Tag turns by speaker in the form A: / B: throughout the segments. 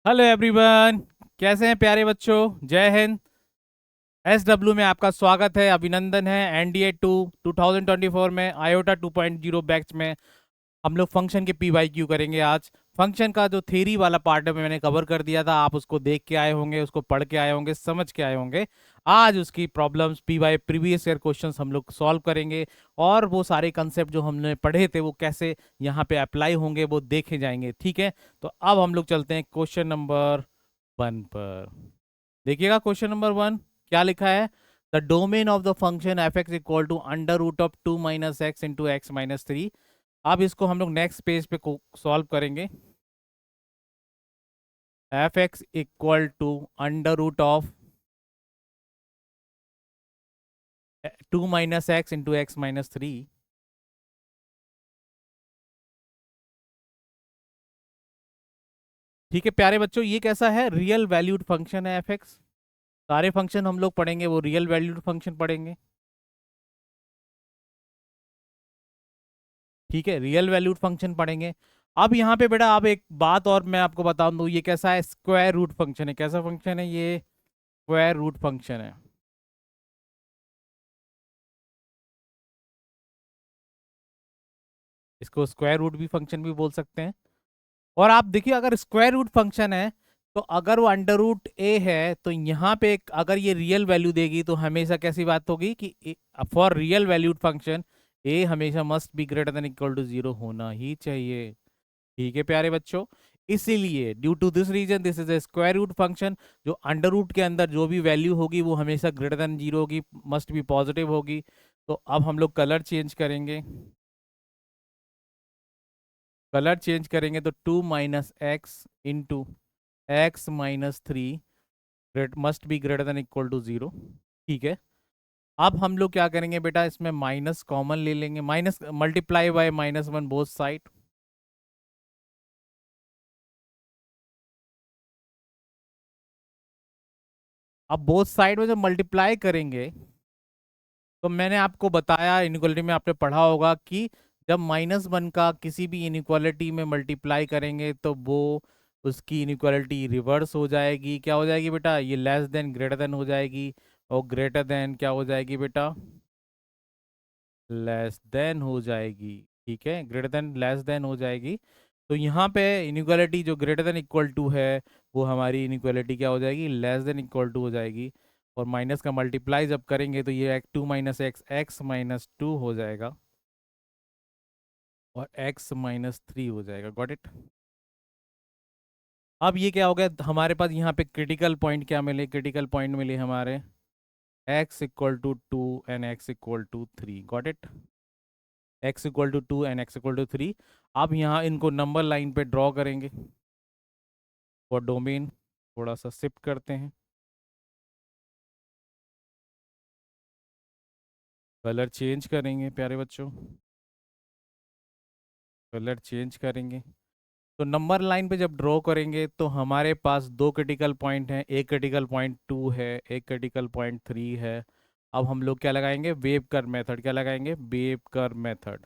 A: Hello everyone. कैसे हैं प्यारे बच्चों? जय हिंद। SW में आपका स्वागत है, अभिनंदन है। NDA 2 2024 में आयोटा 2.0 बैच में हम लोग फंक्शन के PYQ करेंगे आज। फंक्शन का जो थ्योरी वाला पार्ट है मैंने कवर कर दिया था, आप उसको देख के आए होंगे, उसको पढ़ के आए होंगे, समझ के आए होंगे। आज उसकी problems PY previous year questions हम लोग सॉल्व करेंगे, और वो सारे कंसेप्ट जो हमने पढ़े थे वो कैसे यहाँ पे अप्लाई होंगे वो देखे जाएंगे। ठीक है, तो अब हम लोग चलते हैं क्वेश्चन नंबर 1 पर। देखिएगा क्वेश्चन नंबर 1 क्या लिखा है। The domain of the function f x equal to under root of 2 - x into x - 3। अब इसको हम लोग नेक्स्ट पेज पे सॉल्व करेंगे। F x equal to under root of 2 - x into x - 3। ठीक है प्यारे बच्चों, ये कैसा है? रियल वैल्यूड फंक्शन है एफ एक्स। सारे फंक्शन हम लोग पढ़ेंगे वो रियल वैल्यूड फंक्शन पढ़ेंगे। ठीक है, रियल वैल्यूड फंक्शन पढ़ेंगे। अब यहाँ पे बेटा आप एक बात और मैं आपको बता दूं, ये कैसा है? स्क्वायर रूट फंक्शन है। कैसा फंक्शन है ये? स्क्वायर रूट फंक्शन है। इसको स्क्वायर रूट भी फंक्शन भी बोल सकते हैं। और आप देखिए, अगर स्क्वायर रूट फंक्शन है तो अगर वो अंडर रूट ए है तो यहाँ पे अगर ये रियल वैल्यू देगी तो हमेशा कैसी बात होगी कि for real valued function a हमेशा must be greater than equal to 0 होना ही चाहिए। ठीक है प्यारे बच्चों, इसीलिए due to this reason this is a square root function. जो अंडर रूट के अंदर जो भी वैल्यू होगी वो हमेशा ग्रेटर देन 0 होगी, मस्ट बी पॉजिटिव होगी। तो अब हम लोग कलर चेंज करेंगे। कलर चेंज करेंगे तो 2 - x into x - 3 must be greater than equal to 0। ठीक है, अब हम लोग क्या करेंगे बेटा, इसमें माइनस कॉमन ले लेंगे, minus multiply by -1 both side. अब बोथ साइड में जब मल्टीप्लाई करेंगे तो मैंने आपको बताया, इनइक्वालिटी में आपने पढ़ा होगा कि जब -1 का किसी भी इनइक्वालिटी में मल्टीप्लाई करेंगे तो वो उसकी इनइक्वालिटी रिवर्स हो जाएगी। क्या हो जाएगी बेटा? ये लेस देन ग्रेटर देन हो जाएगी, और ग्रेटर देन क्या हो जाएगी बेटा? लेस देन हो जाएगी। ठीक है, ग्रेटर देन लेस देन हो जाएगी। तो यहाँ पे इनइक्वालिटी जो ग्रेटर देन इक्वल टू है वो हमारी इनइक्वालिटी क्या हो जाएगी? लेस देन इक्वल टू हो जाएगी। और माइनस का मल्टीप्लाई जब करेंगे तो ये 2 - x x - 2 हो जाएगा, और x - 3 हो जाएगा। Got it? अब ये क्या हो गया हमारे पास? यहाँ पे क्रिटिकल पॉइंट क्या मिले? क्रिटिकल पॉइंट मिले हमारे x = 2 and x = 3। Got it? x = 2 and x = 3। अब यहाँ इनको नंबर लाइन पे ड्रॉ करेंगे और डोमेन थोड़ा सा शिफ्ट करते हैं। कलर चेंज करेंगे प्यारे बच्चों, कलर चेंज करेंगे। तो नंबर लाइन पे जब ड्रॉ करेंगे तो हमारे पास दो क्रिटिकल पॉइंट हैं, एक क्रिटिकल पॉइंट 2 है, एक क्रिटिकल पॉइंट 3 है। अब हम लोग क्या लगाएंगे? वेव कर मेथड। क्या लगाएंगे? वेव कर मेथड।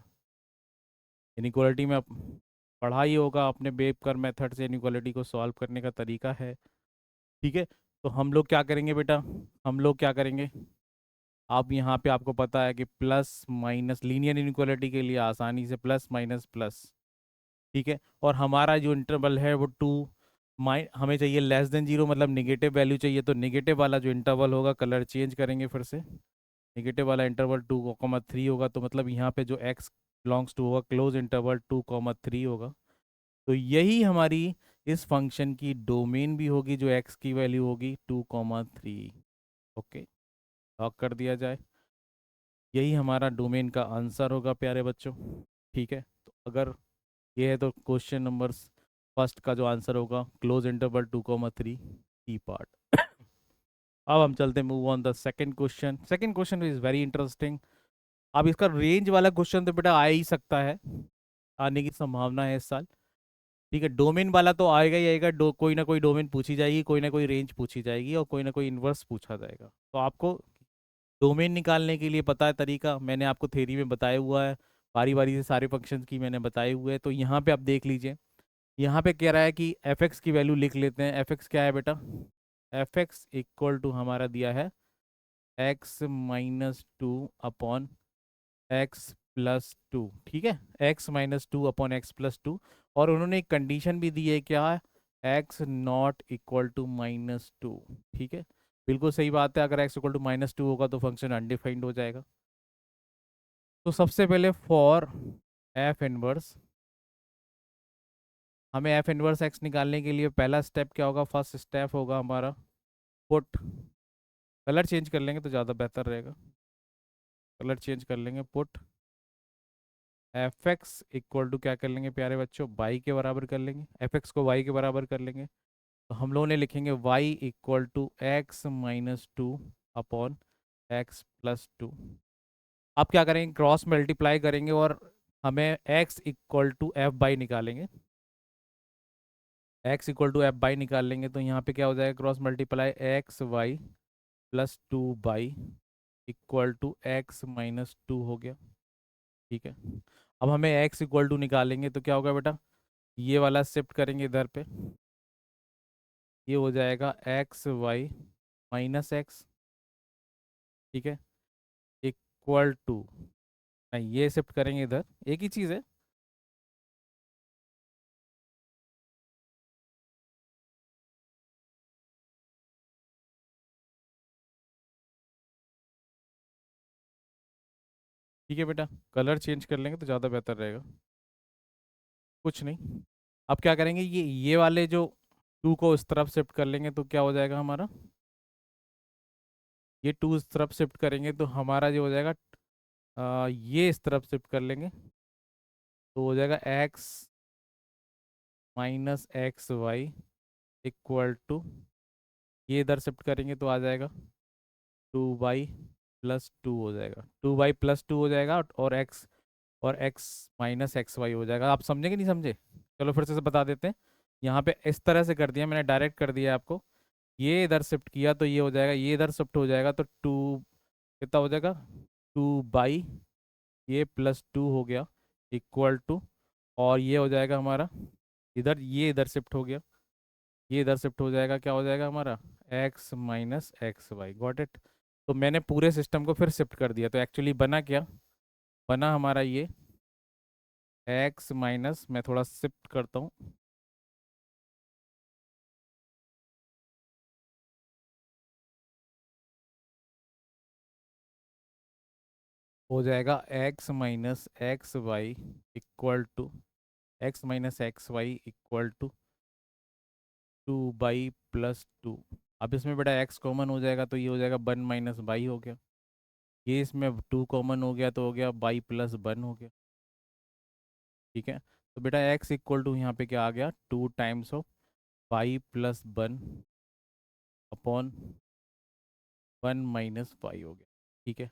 A: इनइक्वालिटी में पढ़ा ही होगा आपने, वेव कर मेथड से इनइक्वालिटी को सॉल्व करने का तरीका है। ठीक है, तो हम लोग क्या करेंगे बेटा? हम लोग क्या करेंगे? अब यहाँ पे आपको पता है कि प्लस माइनस लीनियर इनइक्वालिटी के लिए आसानी से प्लस माइनस प्लस। ठीक है, और हमारा जो इंटरवल है वो 2 हमें चाहिए लेस देन 0, मतलब निगेटिव वैल्यू चाहिए। तो निगेटिव वाला जो इंटरवल होगा, कलर चेंज करेंगे फिर से, निगेटिव वाला इंटरवल 2, 3 होगा। तो मतलब यहाँ पे जो x बिलोंग्स टू होगा क्लोज इंटरवल 2, 3 होगा। तो यही हमारी इस फंक्शन की डोमेन भी होगी, जो x की वैल्यू होगी 2, 3। ओके, लॉक कर दिया जाए। यही हमारा डोमेन का आंसर होगा प्यारे बच्चों। ठीक है, तो अगर ये है तो क्वेश्चन नंबर फर्स्ट का जो आंसर होगा क्लोज इंटरवल 2, 3 ई पार्ट। अब हम चलते हैं, move on the second question. Second question is very interesting. अब इसका रेंज वाला क्वेश्चन तो बेटा आ ही सकता है, आने की संभावना है इस साल। ठीक है, डोमेन वाला तो आएगा ही आएगा। कोई ना कोई डोमेन पूछी जाएगी, कोई ना कोई रेंज पूछी जाएगी, और कोई ना कोई इन्वर्स पूछा जाएगा। तो आपको डोमेन निकालने के लिए पता है तरीका, मैंने आपको थ्योरी में बताया हुआ है। बारी बारी से सारे फंक्शंस की मैंने बताए हुए हैं। तो यहाँ पे आप देख लीजिए, यहाँ पे कह रहा है कि एफ एक्स की वैल्यू लिख लेते हैं। एफ एक्स क्या है बेटा? एफ एक्स इक्वल टू हमारा दिया है x-2 अपॉन x+2। ठीक है, x-2 अपॉन x+2। और उन्होंने एक कंडीशन भी दी है, क्या? x not equal to -2। ठीक है, बिल्कुल सही बात है। अगर x इक्वल टू -2 होगा तो फंक्शन अनडिफाइंड हो जाएगा। तो सबसे पहले फॉर एफ इनवर्स, हमें एफ इनवर्स एक्स निकालने के लिए पहला स्टेप क्या होगा? फर्स्ट स्टेप होगा हमारा पुट। कलर चेंज कर लेंगे तो ज़्यादा बेहतर रहेगा। कलर चेंज कर लेंगे, put f x equal to क्या कर लेंगे प्यारे बच्चों? वाई के बराबर कर लेंगे। एफ एक्स को वाई के बराबर कर लेंगे तो हम लोगों ने लिखेंगे Y equal to x-2 upon x+2। अब क्या करेंगे? क्रॉस मल्टीप्लाई करेंगे और हमें x equal to f by निकालेंगे। x equal to f by निकाल लेंगे तो यहाँ पे क्या हो जाएगा? Cross multiply x y+2 by equal to x-2 हो गया। ठीक है, अब हमें x इक्वल टू निकालेंगे तो क्या होगा बेटा? ये वाला शिफ्ट करेंगे इधर पे, ये हो जाएगा x y-x। ठीक है, इक्वल टू, नहीं ये शिफ्ट करेंगे इधर, एक ही चीज़ है। ठीक है बेटा, कलर चेंज कर लेंगे तो ज़्यादा बेहतर रहेगा। कुछ नहीं, अब क्या करेंगे? ये वाले जो टू को इस तरफ शिफ्ट कर लेंगे तो क्या हो जाएगा हमारा? ये टू इस तरफ शिफ्ट करेंगे तो हमारा जो हो जाएगा, ये इस तरफ शिफ्ट कर लेंगे तो हो जाएगा x-xy इक्वल टू, ये इधर शिफ्ट करेंगे तो आ जाएगा 2y+2 हो जाएगा। 2y+2 हो जाएगा और x-xy हो जाएगा। आप समझे कि नहीं समझे? चलो फिर से बता देते हैं। यहाँ पे इस तरह से कर दिया मैंने, डायरेक्ट कर दिया आपको। ये इधर शिफ्ट किया तो ये हो जाएगा, ये इधर शिफ्ट हो जाएगा तो टू कितना हो जाएगा? 2 बाई ये +2 हो गया इक्वल टू, और ये हो जाएगा हमारा इधर, ये इधर शिफ्ट हो गया, ये इधर शिफ्ट हो जाएगा, क्या हो जाएगा हमारा? x-xy। Got it? तो मैंने पूरे सिस्टम को फिर शिफ्ट कर दिया तो एक्चुअली बना क्या? बना हमारा ये x माइनस, मैं थोड़ा शिफ्ट करता हूँ, हो जाएगा x-xy equal to, x-xy equal to 2 बाई+2। अब इसमें बेटा x कॉमन हो जाएगा तो ये हो जाएगा 1 - बाई हो गया। ये इसमें 2 कॉमन हो गया तो हो गया बाई+1 हो गया। ठीक है, तो बेटा x इक्वल टू यहाँ पे क्या आ गया? 2 टाइम्स ऑफ बाई+1 अपॉन 1 - बाई हो गया। ठीक है,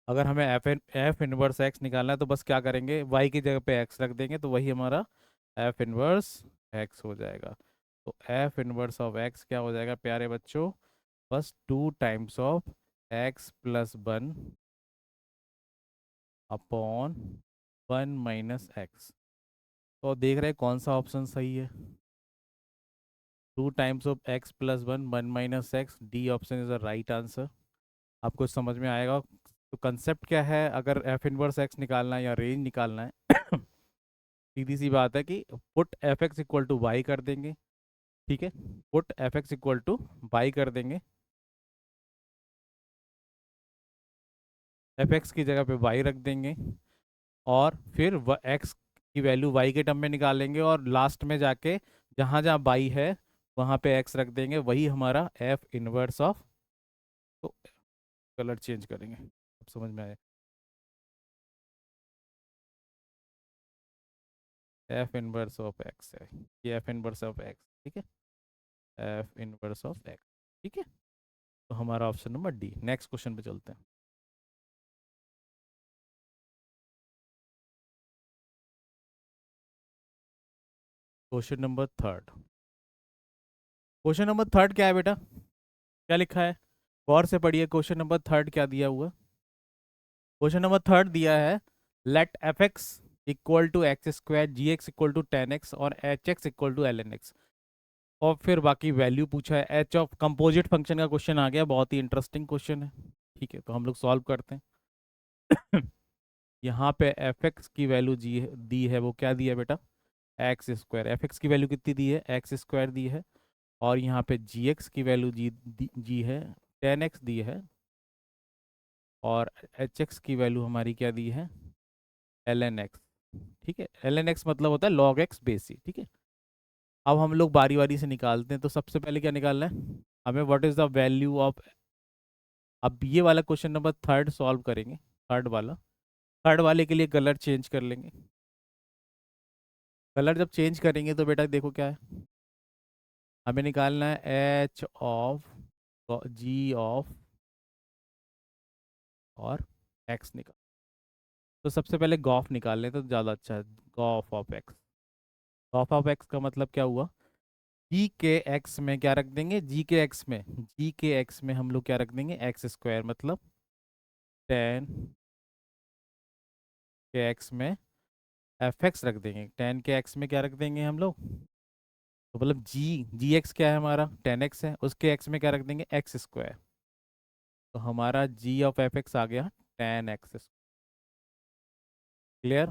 A: अगर हमें एफ इनवर्स एक्स निकालना है तो बस क्या करेंगे? वाई की जगह पे एक्स रख देंगे तो वही हमारा एफ इनवर्स एक्स हो जाएगा। तो एफ इनवर्स ऑफ एक्स क्या हो जाएगा प्यारे बच्चों? बस 2 times of x+1 upon 1 - x. तो देख रहे हैं कौन सा ऑप्शन सही है? 2 times of x+1 1 - x, D option is the right answer. आपको समझ में आएगा। तो कंसेप्ट क्या है? अगर एफ इनवर्स एक्स निकालना है या रेंज निकालना है सीधी सी बात है कि put f x equal to y कर देंगे। ठीक है, put f x equal to y कर देंगे, एफ एक्स की जगह पे वाई रख देंगे और फिर एक्स की वैल्यू वाई के टर्म में निकालेंगे और लास्ट में जाके जहाँ जहाँ वाई है वहाँ पे एक्स रख देंगे, वही हमारा एफ इनवर्स ऑफ। तो कलर चेंज करेंगे, अब समझ में आया। एफ इनवर्स ऑफ एक्स है, ये एफ इनवर्स ऑफ एक्स। ठीक है, एफ इनवर्स ऑफ एक्स। ठीक है, तो हमारा option number D. Next question पे चलते हैं। Question number third. Question number third क्या है बेटा? क्या लिखा है? गौर से पढ़िए, क्वेश्चन नंबर थर्ड क्या दिया हुआ? क्वेश्चन नंबर थर्ड दिया है let f x equal to x square, g x equal to 10x और h x equal to l n x. और फिर बाकी वैल्यू पूछा है, एच ऑफ कंपोजिट फंक्शन का क्वेश्चन आ गया, बहुत ही इंटरेस्टिंग क्वेश्चन है। ठीक है, तो हम लोग सॉल्व करते हैं। यहाँ पे एफ एक्स की वैल्यू जी दी है, वो क्या दिया है बेटा, एक्स स्क्वायर। एफ एक्स की वैल्यू कितनी दी है, एक्स स्क्वायर दी है। और यहाँ पे जी एक्स की वैल्यू जी है, 10x दी है। और एच एक्स की वैल्यू हमारी क्या दी है, एल एन एक्स। ठीक है, एल एन एक्स मतलब होता है लॉग एक्स बेस सी। ठीक है, अब हम लोग बारी बारी से निकालते हैं। तो सबसे पहले क्या निकालना है हमें, what is the value of. अब ये वाला क्वेश्चन नंबर थर्ड सॉल्व करेंगे, थर्ड वाला। थर्ड वाले के लिए कलर चेंज कर लेंगे। कलर जब चेंज करेंगे तो बेटा देखो क्या है, हमें निकालना है एच ऑफ जी ऑफ और एक्स निकाल। तो सबसे पहले गॉफ निकाल लें तो ज़्यादा अच्छा है। Gauff of x, Gauff of x का मतलब क्या हुआ, जी के एक्स में क्या रख देंगे, जी के एक्स में हम लोग क्या रख देंगे, एक्स स्क्वायर मतलब 10 के एक्स में एफ एक्स रख देंगे। 10 के एक्स में क्या रख देंगे हम लोग, तो मतलब जी एक्स क्या है हमारा, 10x है, उसके एक्स में क्या रख देंगे, एक्स स्क्वायर। तो हमारा जी ऑफ एफ एक्स आ गया 10x। क्लियर,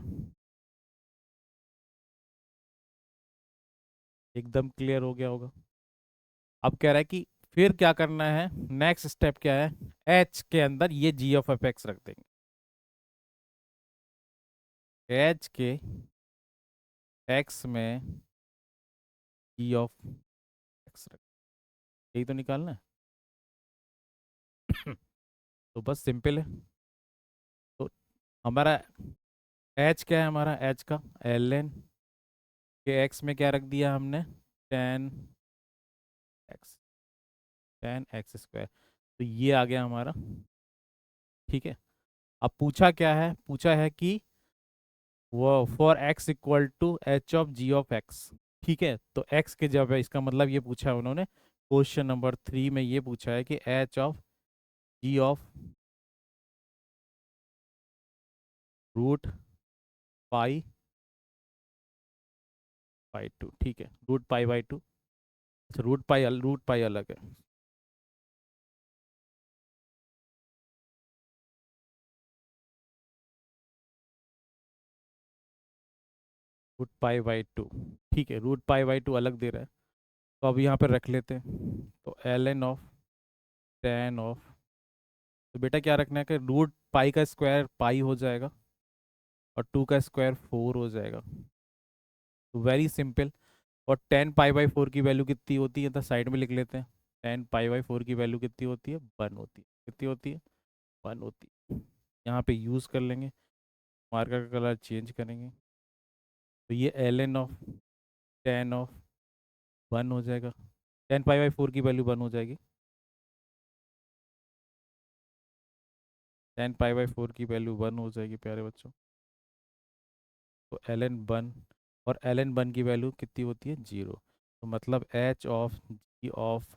A: एकदम क्लियर हो गया होगा। अब कह रहा है कि फिर क्या करना है, नेक्स्ट स्टेप क्या है, एच के अंदर ये जी ऑफ एफ एक्स रख देंगे। एच के एक्स में जी ऑफ एक्स रख, यही तो निकालना है। तो बस सिंपल है। तो हमारा एच क्या है, हमारा एच का एल एन के एक्स में क्या रख दिया हमने, 10x, 10x स्क्वायर। तो ये आ गया हमारा। ठीक है, अब पूछा क्या है, पूछा है कि वो for x equal to h of g of x. ठीक है, तो x के जब है, इसका मतलब ये पूछा है उन्होंने क्वेश्चन नंबर 3 में, ये पूछा है कि h of g of root pi by two. ठीक है, रूट पाई बाई टू। अच्छा, रूट पाई अलग है। Root pi by two. ठीक है, रूट पाई बाई टू अलग दे रहा है, तो अब यहाँ पर रख लेते हैं। तो एल एन ऑफ 10 ऑफ, तो बेटा क्या रखना है कि रूट पाई का स्क्वायर पाई हो जाएगा और 2 का स्क्वायर 4 हो जाएगा। Very simple. और 10 पाई बाई 4 की वैल्यू कितनी होती है, तो साइड में लिख लेते हैं। 10 पाई बाई 4 की वैल्यू कितनी होती है, 1 होती है। कितनी होती है, 1 होती है। यहाँ पे यूज़ कर लेंगे, मार्कर का कलर चेंज करेंगे। तो ये एल एन ऑफ 10 ऑफ 1 हो जाएगा। 10 पाई बाई 4 की वैल्यू 1 हो जाएगी। 10 पाई बाई 4 की वैल्यू 1 हो जाएगी प्यारे बच्चों। तो एल एन 1, और एल एन 1 की वैल्यू कितनी होती है, 0। तो मतलब h of g of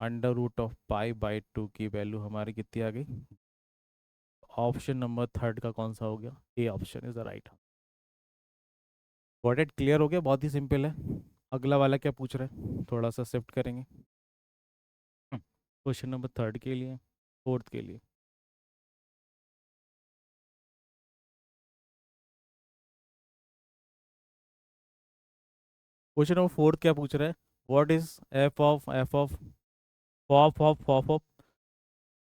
A: under root of pi by 2 की वैल्यू हमारी कितनी आ गई। ऑप्शन नंबर थर्ड का कौन सा हो गया, A option is the right. Got it, clear हो गया, बहुत ही सिंपल है। अगला वाला क्या पूछ रहा है, थोड़ा सा शिफ्ट करेंगे क्वेश्चन नंबर थर्ड के लिए, फोर्थ के लिए। क्वेश्चन नंबर फोर्थ क्या पूछ रहा है, what is F of pop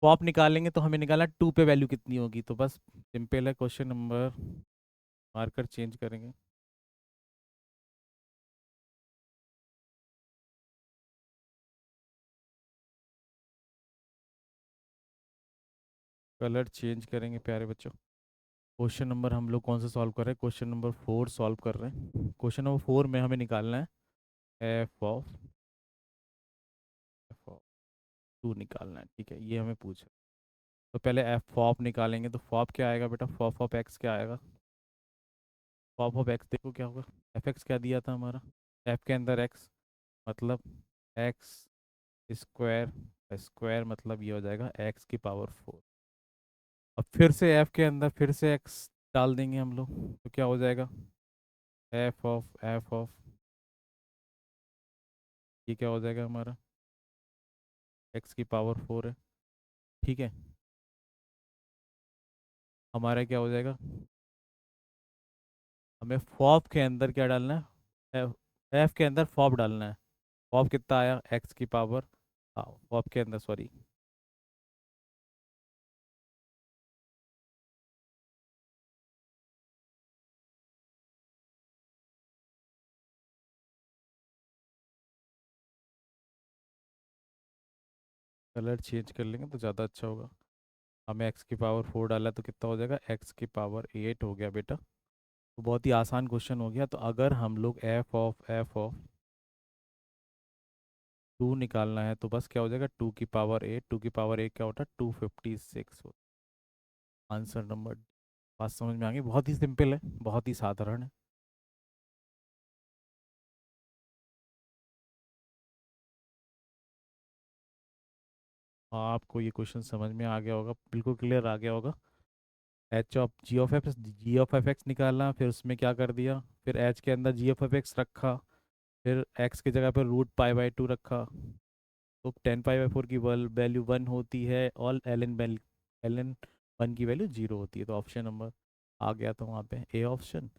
A: pop निकालेंगे तो हमें निकालना 2 पे वैल्यू कितनी होगी। तो बस सिंपल है क्वेश्चन नंबर, मार्कर चेंज करेंगे, कलर चेंज करेंगे प्यारे बच्चों। क्वेश्चन नंबर हम लोग कौन सा सॉल्व कर रहे हैं, क्वेश्चन नंबर 4 सॉल्व कर रहे हैं। क्वेश्चन नंबर 4 में हमें निकालना है एफ ऑफ 2 निकालना है। ठीक है, ये हमें पूछा। तो पहले एफ फॉप निकालेंगे, तो फॉप क्या आएगा बेटा, फॉप ऑफ एक्स क्या आएगा, फॉप ऑफ एक्स देखो क्या होगा। एफ एक्स क्या दिया था हमारा, एफ के अंदर एक्स मतलब एक्स स्क्वायर, स्क्वायर मतलब ये हो जाएगा एक्स की पावर 4। अब फिर से एफ के अंदर फिर से एक्स, डाल देंगे हम लोग, तो क्या हो जाएगा, एफ ऑफ ये क्या हो जाएगा हमारा, एक्स की पावर 4 है, ठीक है। हमारा क्या हो जाएगा, हमें फॉप के अंदर क्या डालना है, एफ के अंदर फॉप डालना है। फॉप कितना आया, एक्स की पावर, हाँ फॉप के अंदर, सॉरी। कलर चेंज कर लेंगे तो ज़्यादा अच्छा होगा। हमें एक्स की पावर 4 डाला तो कितना हो जाएगा, एक्स की पावर 8 हो गया बेटा। तो बहुत ही आसान क्वेश्चन हो गया। तो अगर हम लोग एफ ऑफ 2 निकालना है तो बस क्या हो जाएगा, 2 की पावर 8, 2 की पावर 8 क्या होता है, 256। आंसर नंबर, बात समझ में आ गई, बहुत ही सिंपल है, बहुत ही साधारण है। हाँ, आपको ये क्वेश्चन समझ में आ गया होगा, बिल्कुल क्लियर आ गया होगा। H of g of f x निकालना, फिर उसमें क्या कर दिया, फिर एच के अंदर जी ऑफ एफ एक्स रखा, फिर एक्स की जगह पर रूट पाई बाई 2 रखा। तो 10 पाई बाई 4 की वैल्यू 1 होती है, और एल एन 1 की वैल्यू 0 होती है। तो ऑप्शन नंबर आ गया था वहाँ पे ए ऑप्शन।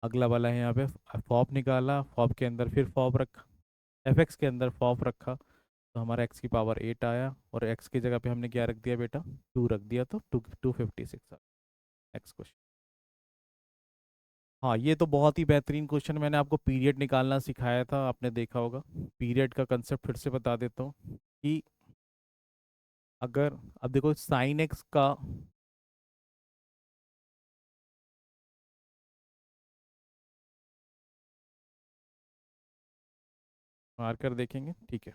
A: अगला वाला है यहाँ पे, फॉप निकाला, फॉप के अंदर फिर फॉप रखा, एफ एक्स के अंदर फॉप रखा, तो हमारा एक्स की पावर 8 आया, और एक्स की जगह पे हमने क्या रख दिया बेटा, 2 रख दिया, तो 256। Next question. हाँ, ये तो बहुत ही बेहतरीन क्वेश्चन, मैंने आपको पीरियड निकालना सिखाया था, आपने देखा होगा। पीरियड का कंसेप्ट फिर से बता देता हूँ कि अगर, अब देखो साइन एक्स का, मार्कर देखेंगे, ठीक है।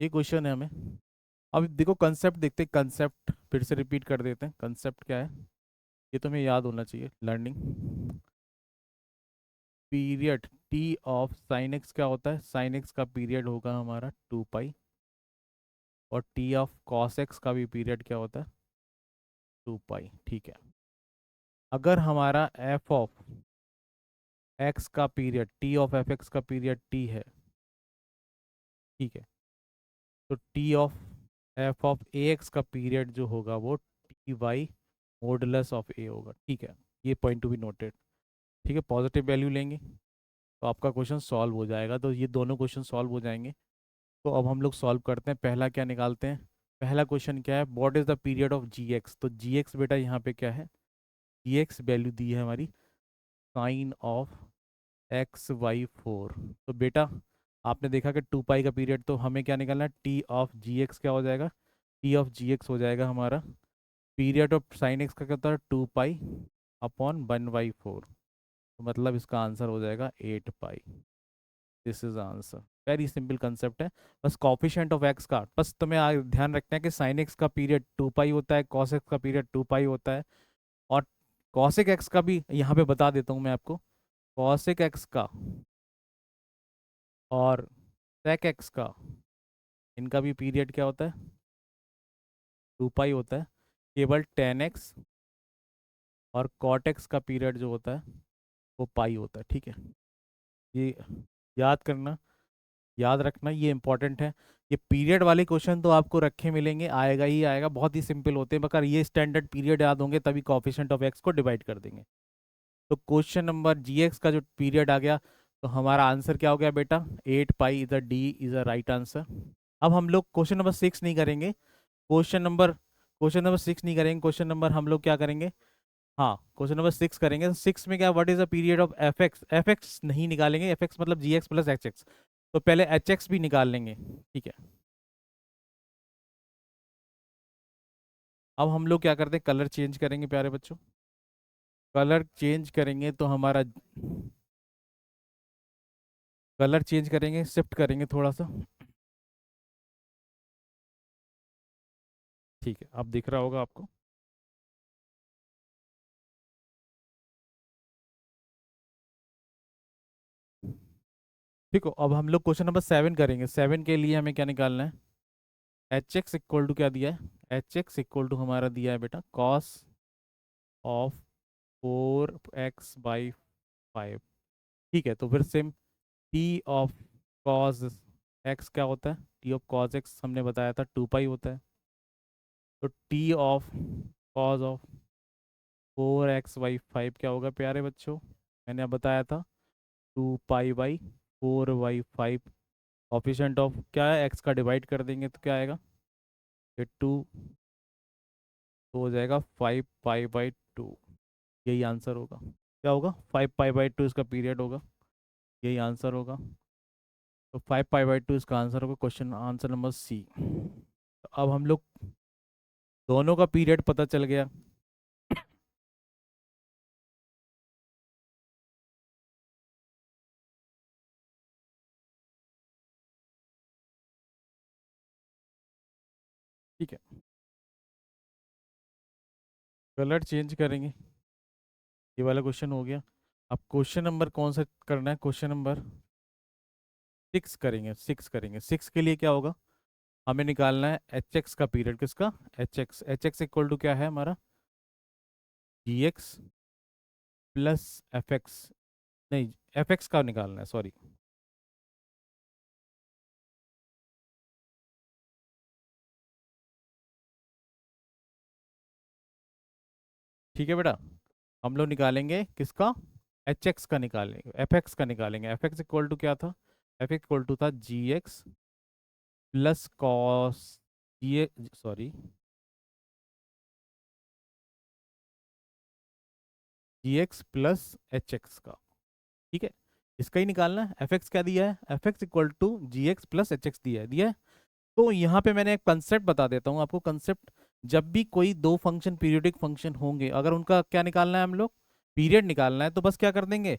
A: ये क्वेश्चन है हमें, अब देखो कंसेप्ट देखते हैं, कंसेप्ट फिर से रिपीट कर देते हैं, कंसेप्ट क्या है, ये तुम्हें याद होना चाहिए, learning. Period T of sine x क्या होता है, साइन एक्स का पीरियड होगा हमारा 2 पाई, और टी ऑफ कॉस एक्स का भी पीरियड क्या होता है, 2 पाई, ठीक है। अगर हमारा एफ ऑफ एक्स का period, T of f x का पीरियड टी है, ठीक है, तो T of F of A x का पीरियड जो होगा वो टी वाई मॉडुलस ऑफ ए होगा, ठीक है। ये पॉइंट टू बी नोटेड, ठीक है। पॉजिटिव वैल्यू लेंगे तो आपका क्वेश्चन सॉल्व हो जाएगा, तो ये दोनों क्वेश्चन सॉल्व हो जाएंगे। तो अब हम लोग सॉल्व करते हैं, पहला क्या निकालते हैं। पहला क्वेश्चन क्या है, what is the period of g x, तो जी एक्स बेटा यहाँ पे क्या है, जी एक्स वैल्यू दी है हमारी साइन ऑफ XY4। तो बेटा आपने देखा कि 2 पाई का पीरियड, तो हमें क्या निकालना है, टी ऑफ जी एक्स क्या हो जाएगा, टी ऑफ जी एक्स हो जाएगा हमारा, पीरियड ऑफ साइन एक्स का क्या होता है, 2 पाई अपॉन 1/4। तो मतलब इसका आंसर हो जाएगा 8 pi. This is answer, very simple concept है। बस कॉफिशिएंट ऑफ एक्स का बस तुम्हें ध्यान रखना है कि साइन एक्स का पीरियड 2 पाई होता है, कॉस एक्स का पीरियड 2 पाई होता है, और कॉसिक एक्स का भी यहाँ पे बता देता हूँ मैं आपको, कॉसिक एक्स का और सेक एक्स का, इनका भी पीरियड क्या होता है, 2 पाई होता है। केवल टेन एक्स और कॉट एक्स का पीरियड जो होता है वो पाई होता है, ठीक है। ये याद करना, याद रखना, ये इंपॉर्टेंट है। ये पीरियड वाले क्वेश्चन तो आपको रखे मिलेंगे, आएगा ही आएगा, बहुत ही सिंपल होते हैं, मगर ये स्टैंडर्ड पीरियड याद होंगे तभी कॉफिशिएंट ऑफ एक्स को डिवाइड कर देंगे। तो क्वेश्चन नंबर जी एक्स का जो पीरियड आ गया, तो हमारा आंसर क्या हो गया बेटा, 8 pi is a D is a right answer. अब हम लोग क्वेश्चन नंबर 6 नहीं करेंगे, क्वेश्चन नंबर 6 नहीं करेंगे, क्वेश्चन नंबर हम लोग क्या करेंगे, हाँ क्वेश्चन नंबर 6 करेंगे। तो 6 में क्या, what is the period of f x, F x नहीं निकालेंगे, एफ एक्स मतलब जी एक्स प्लस एच एक्स, तो पहले एच एक्स भी निकाल लेंगे, ठीक है। अब हम लोग क्या करते हैं, कलर चेंज करेंगे प्यारे बच्चों, कलर चेंज करेंगे तो हमारा, कलर चेंज करेंगे, शिफ्ट करेंगे थोड़ा सा, ठीक है, अब दिख रहा होगा आपको। ठीक हो, अब हम लोग क्वेश्चन नंबर 7 करेंगे। 7 के लिए हमें क्या निकालना है, एच एक्स इक्वल टू क्या दिया है, एच एक्स इक्वल टू हमारा दिया है बेटा कॉस ऑफ 4x/5। ठीक है, तो फिर same T of cos x क्या होता है, टी ऑफ कॉज एक्स हमने बताया था 2 पाई होता है। तो T of cause of 4x/5 क्या होगा प्यारे बच्चों, मैंने अब बताया था 2 पाई/4/5। ऑफिशेंट ऑफ क्या है, एक्स का डिवाइड कर देंगे तो क्या आएगा, ये 2 तो हो जाएगा 5 पाई/2। यही आंसर होगा, क्या होगा 5 पाई/2 इसका पीरियड होगा, यही आंसर होगा। तो 5 पाई/2 इसका आंसर होगा, क्वेश्चन आंसर नंबर सी। तो अब हम लोग दोनों का पीरियड पता चल गया। ठीक है, कलर चेंज करेंगे, ये वाला क्वेश्चन हो गया। अब क्वेश्चन नंबर कौन सा करना है, क्वेश्चन नंबर 6 करेंगे। 6 करेंगे, 6 के लिए क्या होगा, हमें निकालना है एच एक्स का पीरियड, किसका, एच एक्स इक्वल टू क्या है हमारा, जी एक्स प्लस एफ एक्स, नहीं एफ एक्स का निकालना है, सॉरी। ठीक है बेटा, हम लोग निकालेंगे किसका, एच एक्स का निकालेंगे, एफ एक्स का निकालेंगे। एफ एक्स इक्वल टू क्या था, एफ एक्स इक्वल टू था जी एक्स प्लस कॉस जी, सॉरी, जी एक्स प्लस एच एक्स का। ठीक है, इसका ही निकालना है। एफ एक्स क्या दिया है, f x equal to g x plus h x दिया है। तो यहाँ पे मैंने एक कंसेप्ट बता देता हूँ आपको, कंसेप्ट, जब भी कोई दो फंक्शन पीरियोडिक फंक्शन होंगे, अगर उनका क्या निकालना है हम लोग, पीरियड निकालना है, तो बस क्या कर देंगे,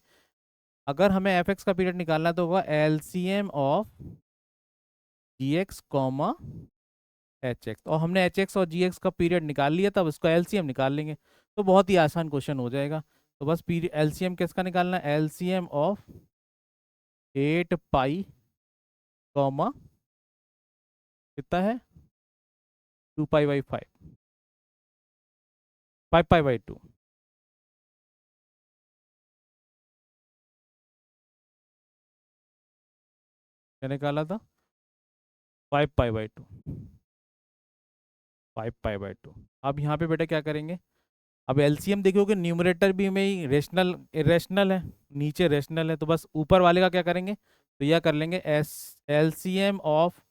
A: अगर हमें एफ एक्स का पीरियड निकालना है तो होगा LCM of g x comma h x, और हमने एच एक्स और जी एक्स का पीरियड निकाल लिया, तब उसका एलसीएम निकाल लेंगे। तो बहुत ही आसान क्वेश्चन हो जाएगा। तो बस पीरियड एलसीएम किसका निकालना है, एलसीएम ऑफ 8 पाई कॉमा कितना है, 2 पाई/5, 5 पाई/2। क्या निकाला था, 5 पाई/2, 5 पाई/2। अब यहाँ पे बेटा क्या करेंगे, अब एलसीएम देखोगे न्यूमरेटर भी में ही रेशनल इरेशनल है, नीचे रेशनल है, तो बस ऊपर वाले का क्या करेंगे, तो यह कर लेंगे एस एलसीएम ऑफ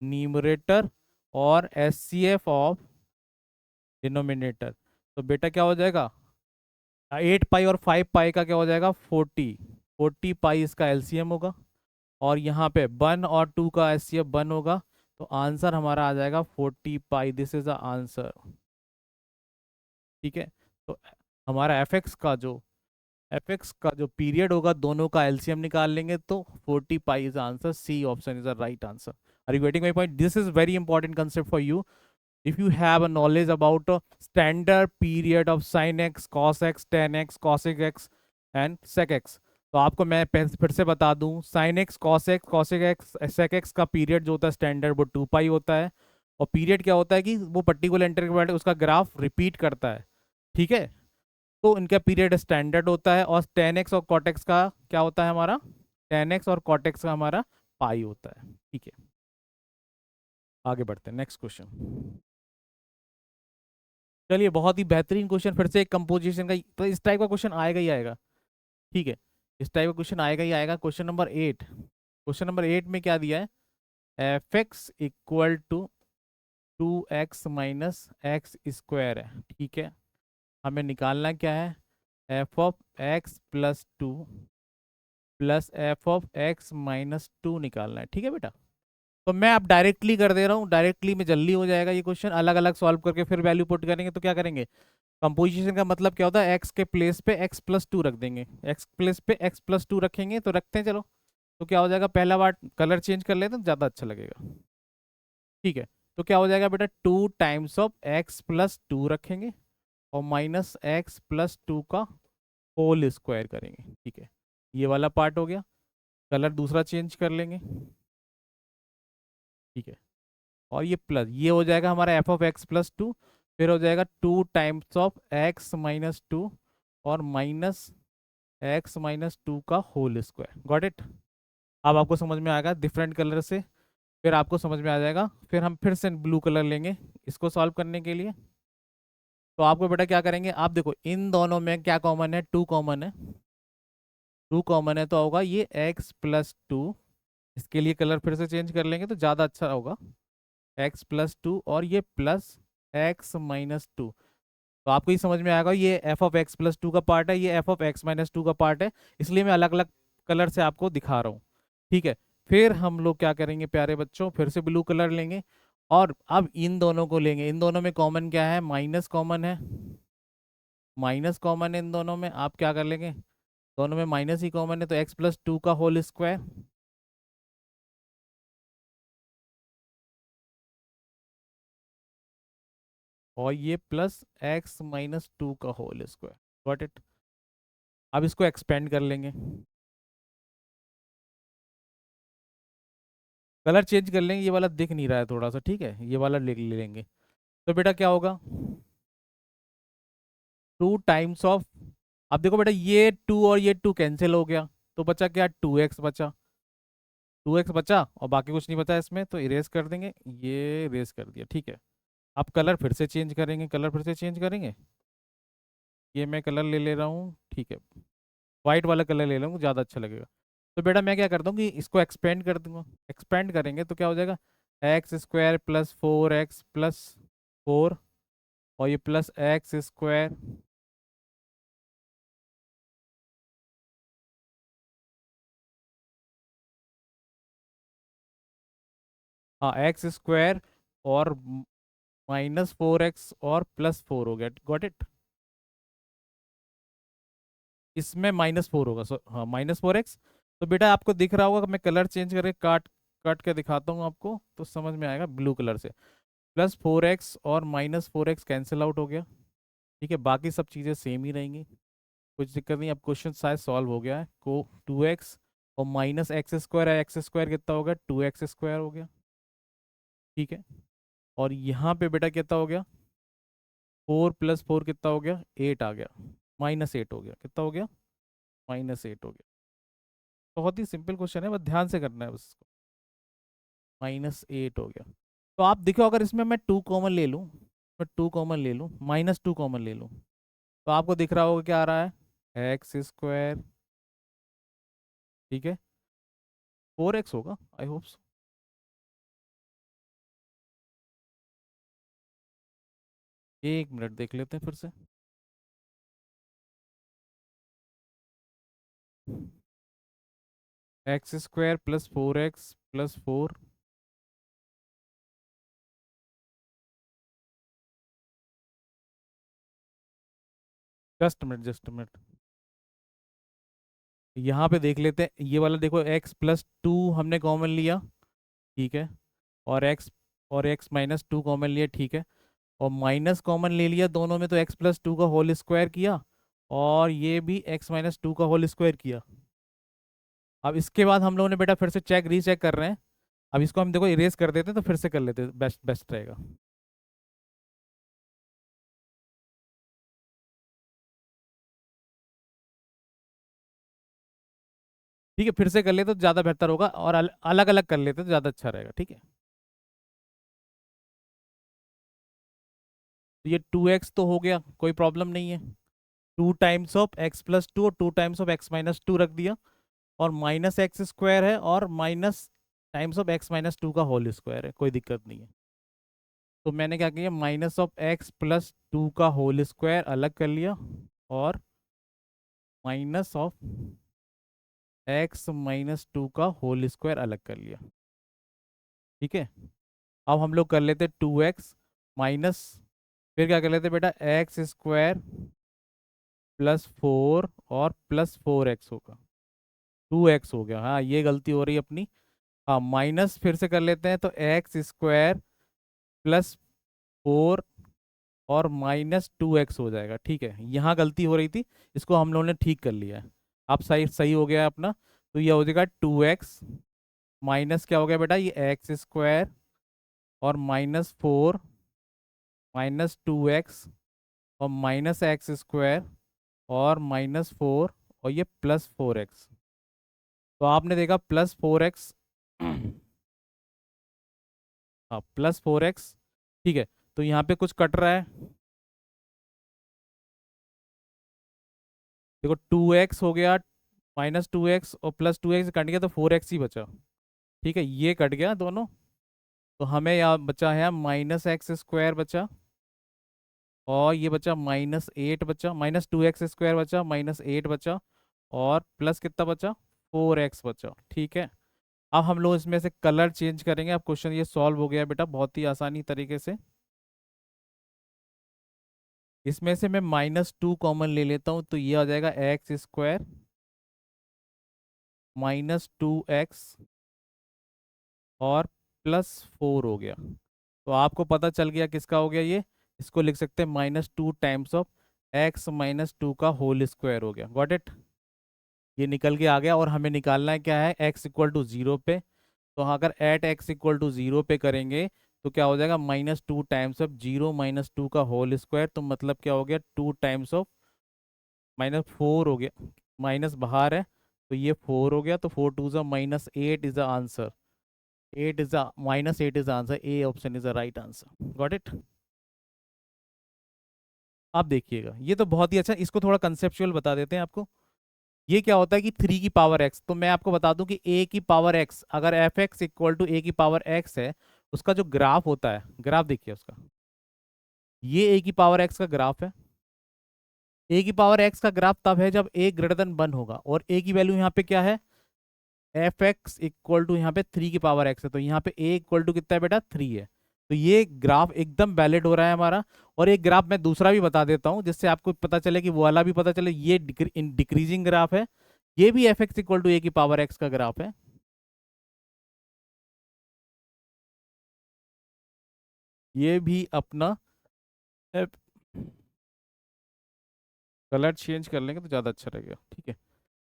A: न्यूमरेटर और एचसीएफ ऑफ डिनोमिनेटर। तो बेटा क्या हो जाएगा, 8 पाई और 5 पाई का क्या हो जाएगा, 40 पाई इसका एलसीएम होगा, और यहाँ पे 1 और 2 का एचसीएफ 1 होगा। तो आंसर हमारा आ जाएगा 40 पाई, दिस इज द आंसर। ठीक है, तो हमारा एफ एक्स का जो पीरियड होगा दोनों का एलसीएम निकाल लेंगे, तो 40 pi is answer, c option is the right answer. Are you getting my point, this is very important concept for you. if you have a knowledge about a standard period of sin x cos x tan x cosec x and sec x, तो आपको मैं फिर से बता दूं, sin x cos x cosec x sec x का period जो होता है स्टैंडर्ड वो 2 पाई होता है। और पीरियड क्या होता है कि वो पर्टिकुलर इंटरवल के बाद उसका ग्राफ रिपीट करता है। ठीक है, तो इनका पीरियड स्टैंडर्ड होता है। और tan x और cot x का क्या होता है हमारा, tan x और cot x का हमारा पाई होता है। ठीक है, आगे बढ़ते हैं, नेक्स्ट क्वेश्चन। चलिए, बहुत ही बेहतरीन क्वेश्चन, फिर से एक कंपोजिशन का, तो इस टाइप का क्वेश्चन आएगा ही आएगा। ठीक है, इस टाइप का क्वेश्चन आएगा ही आएगा। क्वेश्चन नंबर 8 में क्या दिया है, f x equal to 2x - x² है। ठीक है, हमें निकालना क्या है, F of x plus 2 plus F of x - 2 निकालना है। ठीक है बेटा, तो मैं अब डायरेक्टली कर दे रहा हूँ, डायरेक्टली में जल्दी हो जाएगा ये क्वेश्चन। अलग अलग सॉल्व करके फिर वैल्यू पुट करेंगे तो क्या करेंगे, कंपोजिशन का मतलब क्या होता है, एक्स के प्लेस पे x+2 रख देंगे, एक्स प्लेस पे x+2 रखेंगे, तो रखते हैं चलो। तो क्या हो जाएगा, पहला बार कलर चेंज कर लेते हैं तो ज़्यादा अच्छा लगेगा। ठीक है, तो क्या हो जाएगा बेटा, 2 टाइम्स ऑफ x+2 रखेंगे और -x+2 का होल स्क्वायर करेंगे। ठीक है, ये वाला पार्ट हो गया। कलर दूसरा चेंज कर लेंगे। ठीक है, और ये प्लस, ये हो जाएगा हमारा एफ ऑफ x+2। फिर हो जाएगा 2 टाइम्स ऑफ x-2 और माइनस x-2 का होल स्क्वायर। Got it. अब आपको समझ में आएगा डिफरेंट कलर से, फिर आपको समझ में आ जाएगा। फिर हम फिर से ब्लू कलर लेंगे इसको सॉल्व करने के लिए। तो आपको बेटा क्या करेंगे, आप देखो इन दोनों में क्या कॉमन है, 2 कॉमन है। 2 कॉमन है तो होगा ये x+2। इसके लिए कलर फिर से चेंज कर लेंगे तो ज़्यादा अच्छा होगा। x+2 और ये प्लस x-2। तो आपको ये समझ में आएगा ये f(x+2) का पार्ट है, ये f(x-2) का पार्ट है। इसलिए मैं अलग अलग कलर से आपको दिखा रहा हूँ। ठीक है। फिर हम लोग क्या करेंगे प्यारे बच्चों, फिर से ब्लू कलर लेंगे और अब इन दोनों को लेंगे। इन दोनों में कॉमन क्या है, माइनस कॉमन है। माइनस कॉमन है इन दोनों में, आप क्या कर लेंगे, दोनों में माइनस ही कॉमन है तो x+2 का होल स्क्वायर और ये प्लस x-2 का होल स्क्वायर। Got it. अब इसको एक्सपेंड कर लेंगे, कलर चेंज कर लेंगे। ये वाला दिख नहीं रहा है थोड़ा सा, ठीक है, ये वाला ले लेंगे। तो बेटा क्या होगा, 2 टाइम्स ऑफ, अब देखो बेटा ये 2 और ये 2 कैंसिल हो गया तो बचा क्या, 2x बचा। 2x बचा और बाकी कुछ नहीं बचा इसमें, तो इरेज कर देंगे, ये इरेज कर दिया। ठीक है। अब कलर फिर से चेंज करेंगे, कलर फिर से चेंज करेंगे। ये मैं कलर ले ले रहा हूँ, ठीक है, वाइट वाला कलर ले लूँगा, ज़्यादा अच्छा लगेगा। तो बेटा मैं क्या करता हूँ कि इसको एक्सपेंड कर दूंगा। एक्सपेंड करेंगे तो क्या हो जाएगा, x² + 4x + 4 और ये प्लस x²। हाँ, x² और -4x और +4 हो गया। Got it. इसमें -4 होगा, सो हाँ -4x। तो बेटा आपको दिख रहा होगा कि मैं कलर चेंज करके काट काट के दिखाता हूँ आपको तो समझ में आएगा ब्लू कलर से। +4x और -4x कैंसिल आउट हो गया। ठीक है, बाकी सब चीज़ें सेम ही रहेंगी, कुछ दिक्कत नहीं। अब क्वेश्चन शायद सॉल्व हो गया है को। 2x और -x² है, x² कितना हो गया, 2x² हो गया। ठीक है। और यहाँ पे बेटा कितना हो गया, 4 + 4 कितना हो गया, 8 आ गया। -8 हो गया, कितना हो गया, -8 हो गया। बहुत ही सिंपल क्वेश्चन है, बस ध्यान से करना है बस। -8 हो गया। तो आप देखो अगर इसमें मैं 2 कॉमन ले लूँ, मैं 2 कॉमन ले लूँ, -2 कॉमन ले लूँ, तो आपको दिख रहा होगा क्या आ रहा है, x²। ठीक है, 4x होगा, आई होप सो। 1 मिनट देख लेते हैं फिर से। x² + 4x + 4। Just minute. यहाँ पे देख लेते हैं, ये वाला देखो x+2 हमने कॉमन लिया। ठीक है। और x कॉमन लिया। ठीक है। और माइनस कॉमन ले लिया दोनों में तो x+2 का होल स्क्वायर किया और ये भी x-2 का होल स्क्वायर किया। अब इसके बाद हम लोगों ने बेटा फिर से रीचेक कर रहे हैं। अब इसको हम देखो इरेज कर देते हैं तो फिर से कर लेते हैं, बेस्ट बेस्ट रहेगा। ठीक है, फिर से कर लेते तो ज़्यादा बेहतर होगा और अलग अलग कर लेते तो ज़्यादा अच्छा रहेगा। ठीक है। तो ये 2x तो हो गया, कोई प्रॉब्लम नहीं है। 2 टाइम्स ऑफ x+2 और 2 टाइम्स ऑफ x-2 रख दिया और -x² है और माइनस टाइम्स ऑफ x-2 का होल स्क्वायर है, कोई दिक्कत नहीं है। तो मैंने क्या किया, -x+2 का होल स्क्वायर अलग कर लिया और -x-2 का होल स्क्वायर अलग कर लिया। ठीक है। अब हम लोग कर लेते 2x माइनस, फिर क्या कर लेते बेटा, x² + 4 और +4x होगा। 2x हो गया, हाँ ये गलती हो रही है अपनी। हाँ, माइनस फिर से कर लेते हैं तो x² + 4 और -2x हो जाएगा। ठीक है, यहाँ गलती हो रही थी, इसको हम लोगों ने ठीक कर लिया है। अब सही सही हो गया है अपना। तो ये हो जाएगा 2x माइनस क्या हो गया बेटा, ये x² और -4 -2x और -x² और -4 और ये +4x। तो आपने देखा +4x हाँ +4x, ठीक है। तो यहाँ पे कुछ कट रहा है, देखो 2x हो गया, -2x और +2x कट गया तो 4x ही बचा, ठीक है। ये कट गया दोनों, तो हमें यहाँ बचा है -x² बचा, और ये बचा -8 बचा, -2x² बचा, -8 बचा, और प्लस कितना बचा, 4x बचा, ठीक है। अब हम लोग इसमें से कलर चेंज करेंगे। अब क्वेश्चन ये सॉल्व हो गया बेटा बहुत ही आसानी तरीके से। इसमें से मैं -2 कॉमन ले लेता हूँ, तो ये आ जाएगा x² -2x और +4 हो गया। तो आपको पता चल गया किसका हो गया ये। इसको लिख सकते हैं -2 टाइम्स ऑफ x-2 का होल स्क्वायर हो गया। Got it. ये निकल के आ गया, और हमें निकालना है क्या है, x = 0 पे। तो अगर एट x = 0 पे करेंगे तो क्या हो जाएगा, -2 टाइम्स ऑफ 0 -2 का होल स्क्वायर, तो मतलब क्या हो गया, 2 टाइम्स ऑफ -4 हो गया, माइनस बाहर है तो ये 4 हो गया, तो 4 2 -8 is the answer. 8 is the -8 is the answer, A option is the right answer. Got it. आप देखिएगा ये तो बहुत ही अच्छा, इसको थोड़ा कंसेप्चुअल बता देते हैं आपको। ये क्या होता है कि 3 की पावर x, तो मैं आपको बता दूं कि a की पावर x, अगर f(x) = a की पावर x है, उसका जो ग्राफ होता है, ग्राफ देखिए उसका, ये a की पावर x का ग्राफ है। a की पावर x का ग्राफ तब है जब a > 1 होगा, और a की वैल्यू यहाँ पे क्या है, f(x) = यहाँ पे 3 की पावर x है, तो यहाँ पे a = कितना है बेटा, 3 है। तो ये ग्राफ एकदम वैलिड हो रहा है हमारा। और एक ग्राफ मैं दूसरा भी बता देता हूँ, जिससे आपको पता चले कि वो वाला भी पता चले, ये डिक्रीजिंग ग्राफ है। ये भी f(x) = a की पावर x का ग्राफ है। ये भी अपना कलर चेंज कर लेंगे तो ज़्यादा अच्छा रहेगा, ठीक है।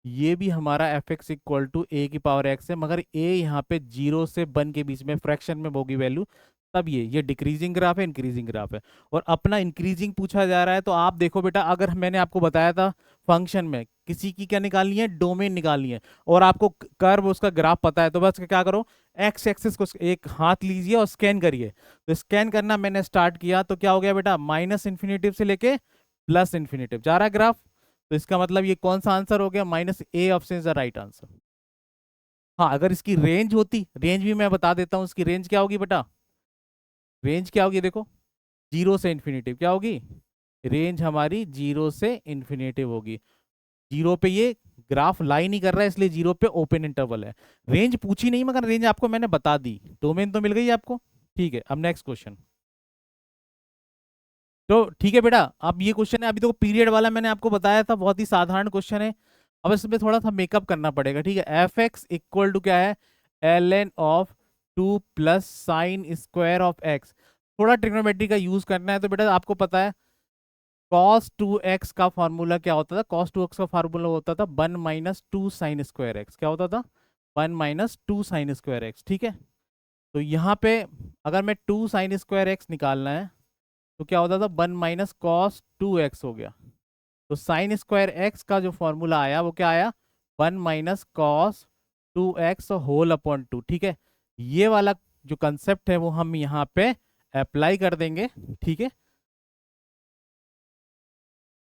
A: ये भी हमारा f(x) = a की पावर x है, मगर a यहाँ पे 0 से 1 के बीच में फ्रैक्शन में होगी वैल्यू, तब ये डिक्रीजिंग ग्राफ है, इंक्रीजिंग ग्राफ है। और अपना इंक्रीजिंग पूछा जा रहा है, तो आप देखो बेटा, अगर मैंने आपको बताया था फंक्शन में किसी की क्या निकालनी है, डोमेन निकालनी है, और आपको कर्व उसका ग्राफ पता है, तो बस क्या करो, एक्स एक्सिस को एक हाथ लीजिए और स्कैन करिए। तो स्कैन करना मैंने स्टार्ट किया, तो क्या हो गया बेटा, -इन्फिनेटिव से लेके +इन्फिनेटिव जा रहा है ग्राफ। तो इसका मतलब ये कौन सा आंसर हो गया, -a option is the right answer. हाँ, अगर इसकी रेंज होती, रेंज भी मैं बता देता हूँ, इसकी रेंज क्या होगी बेटा, रेंज क्या होगी देखो, 0 से इन्फिनेटिव क्या होगी, रेंज हमारी 0 से इन्फिनेटिव होगी। 0 पे ये ग्राफ लाइन ही कर रहा है, इसलिए 0 पे ओपन इंटरवल है। रेंज पूछी नहीं, मगर रेंज आपको मैंने बता दी, डोमेन तो मिल गई आपको। ठीक है, अब नेक्स्ट क्वेश्चन। तो ठीक है बेटा, अब ये क्वेश्चन है, अभी तो पीरियड वाला मैंने आपको बताया था, बहुत ही साधारण क्वेश्चन है। अब इसमें थोड़ा सा मेकअप करना पड़ेगा, ठीक है। f(x) = क्या है, ln(2 + sin² थोड़ा ट्रिग्नोमेट्री का यूज करना है। तो बेटा आपको पता है cos 2x का फॉर्मूला क्या होता था, cos 2x का फॉर्मूला होता था 1 - 2 sin²x। क्या होता था, 1 - 2 sin²x, ठीक है। तो यहाँ पे अगर मैं 2 sin²x निकालना है, तो क्या होता था, 1 - cos 2x हो गया। तो sin² x का जो फॉर्मूला आया वो क्या आया, 1 - cos 2x होल अपॉन 2, ठीक है। ये वाला जो कंसेप्ट है वो हम यहाँ पे अप्लाई कर देंगे, ठीक है।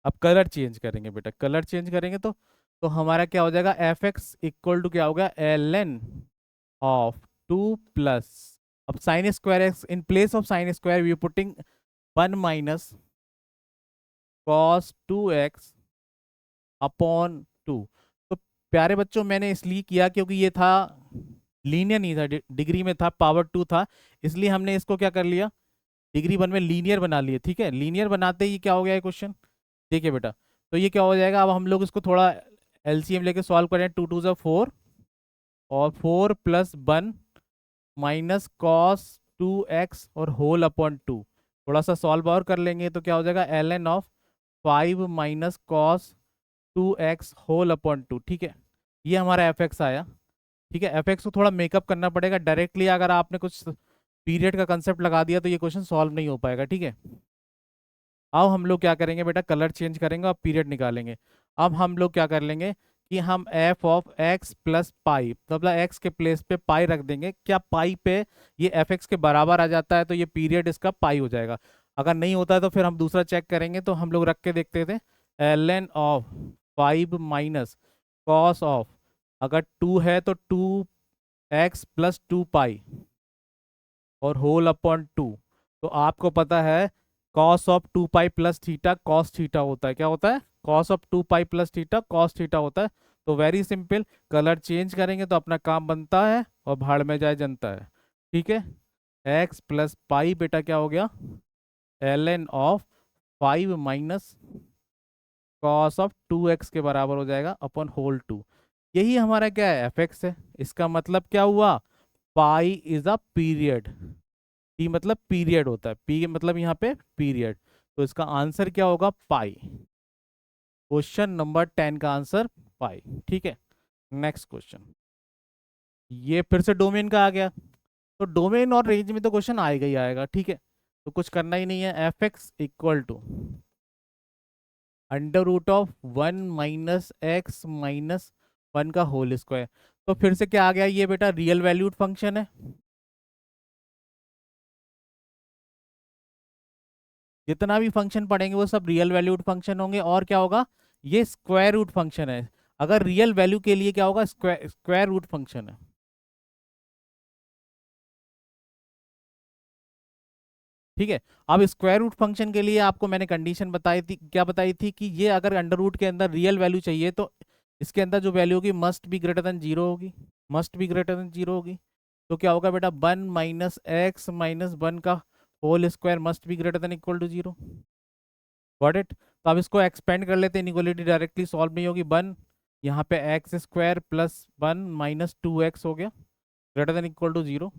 A: अब कलर चेंज करेंगे बेटा, कलर चेंज करेंगे तो हमारा क्या हो जाएगा, f(x) = क्या होगा, ln(2 + अब sin²x in place of sin² we putting 1 - cos 2x upon 2। तो प्यारे बच्चों, मैंने इसलिए किया क्योंकि ये था लीनियर नहीं था, डिग्री में था, पावर 2 था, इसलिए हमने इसको क्या कर लिया, डिग्री 1 में लीनियर बना लिए, ठीक है। लीनियर बनाते ही क्या हो गया क्वेश्चन, देखिए बेटा। तो ये क्या हो जाएगा, अब हम लोग इसको थोड़ा एलसीएम लेके सॉल्व करें, 2 2 4 और 4 + 1 -cos 2x और होल अपॉन 2। थोड़ा सा सॉल्व और कर लेंगे, तो क्या हो जाएगा, ln(5 - cos 2x whole upon 2, ठीक है। ये हमारा f(x) आया, ठीक है। f(x) को थोड़ा मेकअप करना पड़ेगा, डायरेक्टली अगर आपने कुछ पीरियड का कंसेप्ट लगा दिया तो ये क्वेश्चन सॉल्व नहीं हो पाएगा, ठीक है। अब हम लोग क्या करेंगे बेटा, कलर चेंज करेंगे और पीरियड निकालेंगे। अब हम लोग क्या कर लेंगे कि हम F of x plus pi, मतलब एक्स के प्लेस पे पाई रख देंगे। क्या पाई पे ये एफ एक्स के बराबर आ जाता है तो ये पीरियड इसका पाई हो जाएगा। अगर नहीं होता है तो फिर हम दूसरा चेक करेंगे। तो हम लोग रख के देखते थे l n of 5 - cos of, अगर 2 है तो 2x + 2 पाई और होल अपॉन 2। तो आपको पता है cos of 2 pi plus theta cos theta होता है। क्या होता है? Cos of 2 pi plus theta cos theta होता है। तो वेरी सिंपल, कलर चेंज करेंगे तो अपना काम बनता है और भाड़ में जाए जनता है। ठीक है, एक्स प्लस पाई बेटा क्या हो गया, l n of 5 - cos of 2x के बराबर हो जाएगा अपॉन होल 2। यही हमारा क्या है, एफ एक्स है। इसका मतलब क्या हुआ, pi is a period. P मतलब पीरियड होता है, पी मतलब यहाँ पे पीरियड। तो इसका आंसर क्या होगा, पाई। क्वेश्चन नंबर 10 का आंसर पाई। ठीक है, नेक्स्ट क्वेश्चन। ये फिर से डोमेन का आ गया। तो डोमेन और रेंज में तो क्वेश्चन आएगा ही आएगा। ठीक है, तो कुछ करना ही नहीं है। F x equal to √(1 - x - 1) का होल स्क्वायर। तो फिर से क्या आ गया ये बेटा, रियल वैल्यूड फंक्शन है। जितना भी फंक्शन पढ़ेंगे वो सब रियल वैल्यूड फंक्शन होंगे। और क्या होगा, ये स्क्वायर रूट फंक्शन है। अगर रियल वैल्यू के लिए क्या होगा, स्क्वायर स्क्वायर रूट फंक्शन है। ठीक है, अब स्क्वायर रूट फंक्शन के लिए आपको मैंने कंडीशन बताई थी, क्या बताई थी कि ये अगर अंडर रूट के अंदर रियल वैल्यू चाहिए तो इसके अंदर जो वैल्यू होगी must be greater than zero होगी। Must be greater than zero होगी। तो क्या होगा बेटा, 1 - x - 1 का whole square must be greater than equal to zero. Got it. तो अब इसको एक्सपेंड कर लेते हैं, इनइक्वालिटी डायरेक्टली सॉल्व नहीं होगी। 1 यहाँ पे एक्स स्क्वायर प्लस 1 - 2x हो गया greater than equal to zero.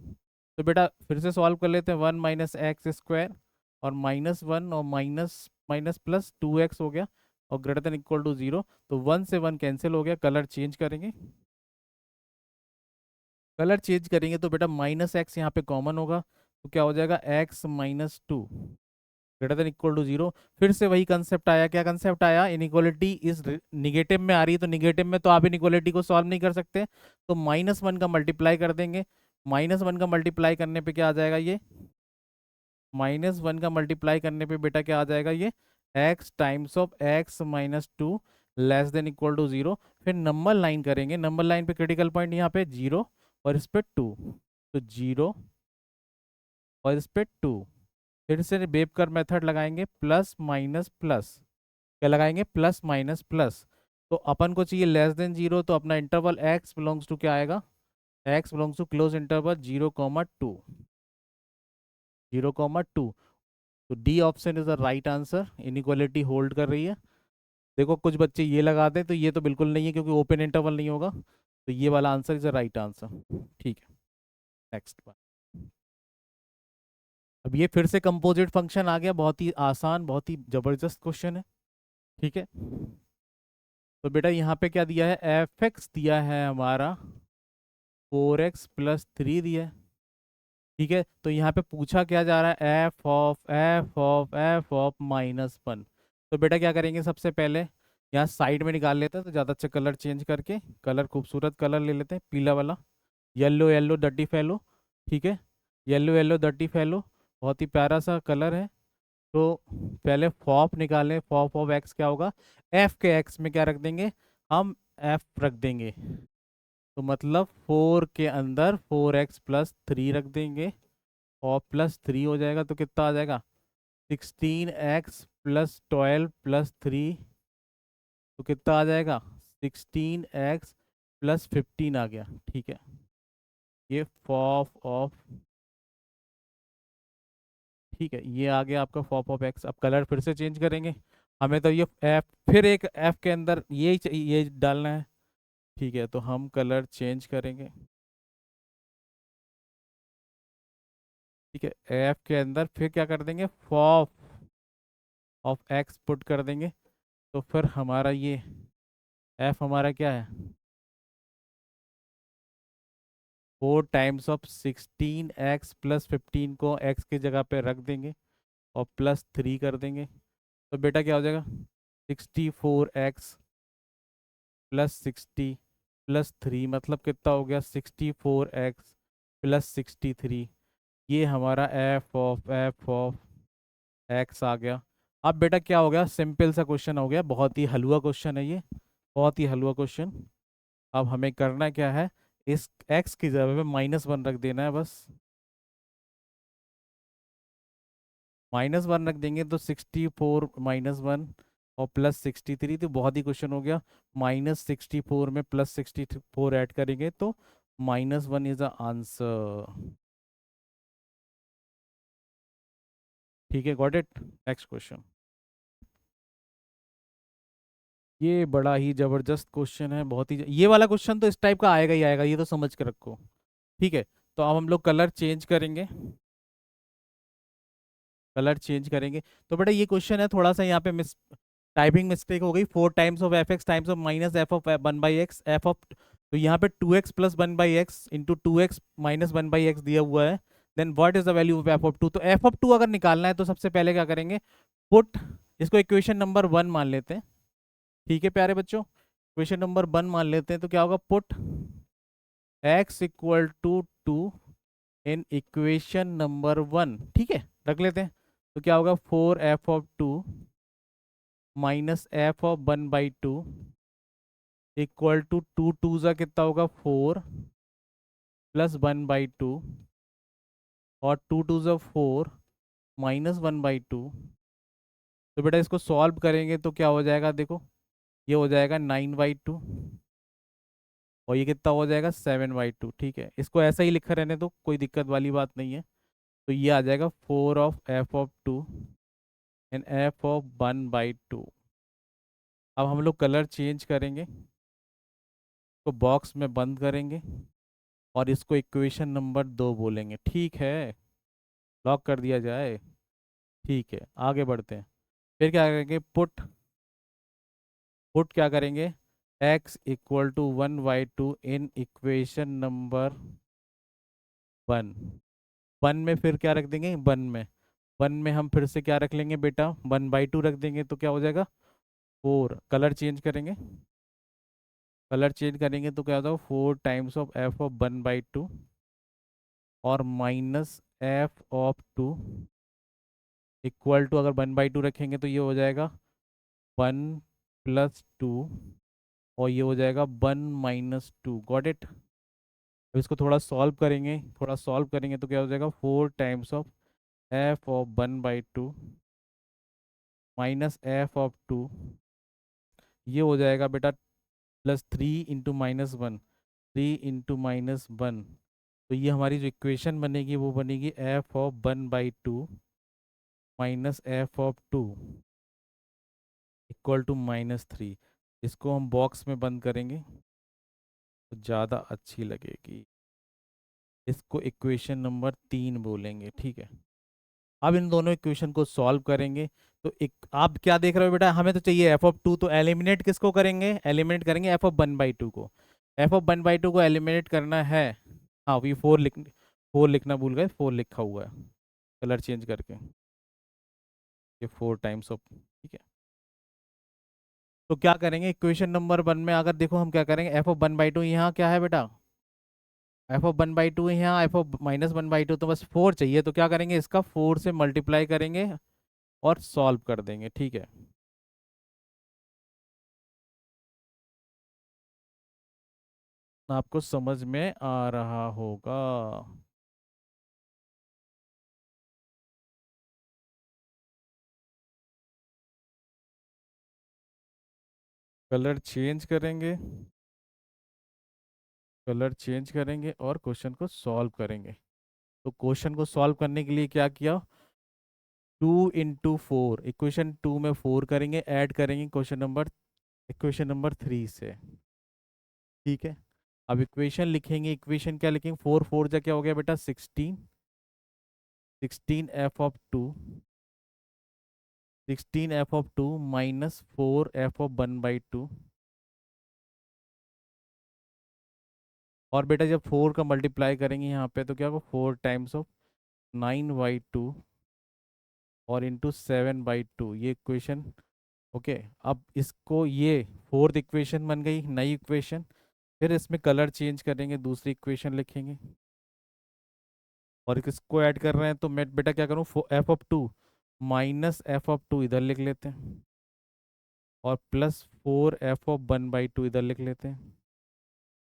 A: तो बेटा फिर से सॉल्व कर लेते हैं। 1 - x² और -1 और माइनस माइनस प्लस 2x हो गया और greater than equal to zero. तो 1 से 1 कैंसिल हो गया। कलर चेंज करेंगे, कलर चेंज करेंगे तो बेटा -x यहाँ पे कॉमन होगा। तो क्या हो जाएगा, x - 2 greater than equal to zero. फिर से वही कंसेप्ट आया। क्या कंसेप्ट आया, इनइक्वालिटी इज निगेटिव में आ रही है। तो निगेटिव में तो आप इनइक्वालिटी को सॉल्व नहीं कर सकते। तो -1 का मल्टीप्लाई कर देंगे। -1 का मल्टीप्लाई करने पे क्या आ जाएगा, ये -1 का मल्टीप्लाई करने पे बेटा क्या आ जाएगा, ये x times of x - 2 less than equal to zero. फिर नंबर लाइन करेंगे। नंबर लाइन पे क्रिटिकल पॉइंट यहाँ पे जीरो और इस पे 2। तो जीरो और इस पे 2। फिर से बेबकर मेथड लगाएंगे, प्लस माइनस प्लस। क्या लगाएंगे, प्लस माइनस प्लस। तो अपन को चाहिए लेस देन जीरो। तो अपना इंटरवल x बिलोंग्स टू क्या आएगा, x belongs to closed interval 0, 2। 0, 2। तो d option is the right answer. Inequality hold कर रही है। देखो कुछ बच्चे ये लगाते हैं तो ये तो बिल्कुल नहीं है क्योंकि ओपन इंटरवल नहीं होगा। तो ये वाला answer is the right answer. ठीक है, नेक्स्ट। अब ये फिर से कंपोजिट फंक्शन आ गया। बहुत ही आसान, बहुत ही जबरदस्त क्वेश्चन है। ठीक है, तो बेटा यहाँ पे क्या दिया है, एफ एक्स दिया है हमारा 4x + 3 दिया है। ठीक है, तो यहाँ पे पूछा क्या जा रहा है, f ऑफ -1। तो बेटा क्या करेंगे, सबसे पहले यहाँ साइड में निकाल लेते हैं। तो ज़्यादा अच्छा कलर चेंज करके, कलर खूबसूरत कलर ले लेते हैं, पीला वाला। येलो येलो डर्टी फैलो। ठीक है, येलो येलो डर्टी फैलो, बहुत ही प्यारा सा कलर है। तो पहले फॉप निकालें। फॉप ऑफ एक्स क्या होगा, एफ के एक्स में क्या रख देंगे, हम एफ रख देंगे। तो मतलब 4 के अंदर 4x + 3 रख देंगे और +3 हो जाएगा। तो कितना आ जाएगा, 16x + 12 + 3। तो कितना आ जाएगा, 16x + 15 आ गया। ठीक है, ये फॉप ऑफ, ठीक है, ये आ गया आपका फॉप ऑफ एक्स। अब कलर फिर से चेंज करेंगे। हमें तो ये एफ, फिर एक एफ के अंदर ये डालना है। ठीक है, तो हम कलर चेंज करेंगे। ठीक है, एफ के अंदर फिर क्या कर देंगे, फॉप ऑफ एक्स पुट कर देंगे। तो फिर हमारा ये एफ हमारा क्या है, 4 टाइम्स ऑफ 16x + 15 को एक्स की जगह पे रख देंगे और +3 कर देंगे। तो बेटा क्या हो जाएगा, 64x प्लस 60 + 3 मतलब कितना हो गया, 64x + 63। ये हमारा f ऑफ x आ गया। अब बेटा क्या हो गया, सिंपल सा क्वेश्चन हो गया, बहुत ही हलवा क्वेश्चन है ये, बहुत ही हलवा क्वेश्चन। अब हमें करना क्या है, इस x की जगह पे -1 रख देना है बस। -1 रख देंगे तो 64 -1 और +63, तो बहुत ही क्वेश्चन हो गया। -64 में +64 ऐड करेंगे तो -1 इज द आंसर। ठीक है, गॉट इट। Next question. ये बड़ा ही जबरदस्त क्वेश्चन है, बहुत ही ये वाला क्वेश्चन तो इस टाइप का आएगा ही आएगा, ये तो समझ के रखो। ठीक है, तो अब हम लोग कलर चेंज करेंगे, कलर चेंज करेंगे। तो बेटा ये क्वेश्चन है थोड़ा सा यहाँ पे मिस टाइपिंग मिस्टेक हो गई, 4 times of f(x) times of -f(x) तो यहाँ पे 2x + 1/x into 2x - 1/x दिया हुआ है। Then what is the value of f(2)? तो f(2) अगर निकालना है तो सबसे पहले क्या करेंगे, पुट, इसको इक्वेशन नंबर 1 मान लेते हैं। ठीक है प्यारे बच्चों, इक्वेशन नंबर 1 मान लेते हैं, तो क्या होगा, put x = 2 in equation number 1। ठीक है, रख लेते हैं। तो क्या होगा, 4f(2) -f(1/2) इक्वल टू 2 ज़ा कितना होगा, 4 + 1/2 और 2 × 2 = 4 -1/2। तो बेटा इसको सॉल्व करेंगे तो क्या हो जाएगा, देखो ये हो जाएगा 9/2 और ये कितना हो जाएगा, 7/2। ठीक है, इसको ऐसा ही लिखा रहने दो, कोई दिक्कत वाली बात नहीं है। तो ये आ जाएगा 4 of f(2) एंड f(1/2)। अब हम लोग कलर चेंज करेंगे, तो बॉक्स में बंद करेंगे और इसको इक्वेशन नंबर 2 बोलेंगे। ठीक है, लॉक कर दिया जाए। ठीक है, आगे बढ़ते हैं। फिर क्या करेंगे, पुट, पुट क्या करेंगे, x = 1/2 इन इक्वेशन नंबर 1। 1 में फिर क्या रख देंगे, 1 में, 1 में हम फिर से क्या रख लेंगे बेटा, 1/2 रख देंगे तो क्या हो जाएगा, 4। कलर चेंज करेंगे, कलर चेंज करेंगे तो क्या होगा, 4 टाइम्स ऑफ f(1/2) और -f(2) इक्वल टू, अगर 1/2 रखेंगे तो ये हो जाएगा 1 + 2 और ये हो जाएगा 1 - 2। Got it. अब इसको थोड़ा सॉल्व करेंगे, थोड़ा सॉल्व करेंगे तो क्या हो जाएगा, 4 टाइम्स ऑफ f(1/2) -f(2) ये हो जाएगा बेटा +3 × -1, 3 × -1। तो ये हमारी जो इक्वेशन बनेगी वो बनेगी f(1/2) -f(2) इक्वल टू -3। इसको हम बॉक्स में बंद करेंगे तो ज़्यादा अच्छी लगेगी, इसको इक्वेशन नंबर 3 बोलेंगे। ठीक है, अब इन दोनों इक्वेशन को सॉल्व करेंगे। तो एक आप क्या देख रहे हो बेटा, हमें तो चाहिए f(2), तो एलिमिनेट किसको करेंगे, एलिमिनेट करेंगे f(1/2) को। f(1/2) को एलिमिनेट करना है। हाँ, वी 4 लिखना भूल गए, 4 लिखा हुआ है कलर चेंज करके, ये 4 टाइम्स ऑफ। ठीक है, तो क्या करेंगे, इक्वेशन नंबर 1 में अगर देखो हम क्या करेंगे, f(1/2) यहाँ क्या है बेटा, f(1/2) यहाँ f(-1/2), तो बस 4 चाहिए, तो क्या करेंगे, इसका 4 से मल्टीप्लाई करेंगे और सॉल्व कर देंगे। ठीक है, आपको समझ में आ रहा होगा। कलर चेंज करेंगे, कलर चेंज करेंगे और क्वेश्चन को सॉल्व करेंगे। तो क्वेश्चन को सॉल्व करने के लिए क्या किया, 2 × 4, इक्वेशन 2 में 4 करेंगे, ऐड करेंगे इक्वेशन नंबर 3 से। ठीक है, अब इक्वेशन लिखेंगे, इक्वेशन क्या लिखेंगे, 4 जा क्या हो गया बेटा, 16, 16f(2), 16f(2) -4f(1/2) और बेटा जब 4 का मल्टीप्लाई करेंगे यहाँ पे तो क्या होगा, 4 टाइम्स ऑफ 9/2 और इंटू 7/2, ये इक्वेशन। ओके, अब इसको ये फोर्थ इक्वेशन बन गई, नई इक्वेशन। फिर इसमें कलर चेंज करेंगे, दूसरी इक्वेशन लिखेंगे और किसको ऐड कर रहे हैं, तो मैं बेटा क्या करूँ, f(2) माइनस f(2) इधर लिख लेते हैं और प्लस 4f(1/2) इधर लिख लेते हैं,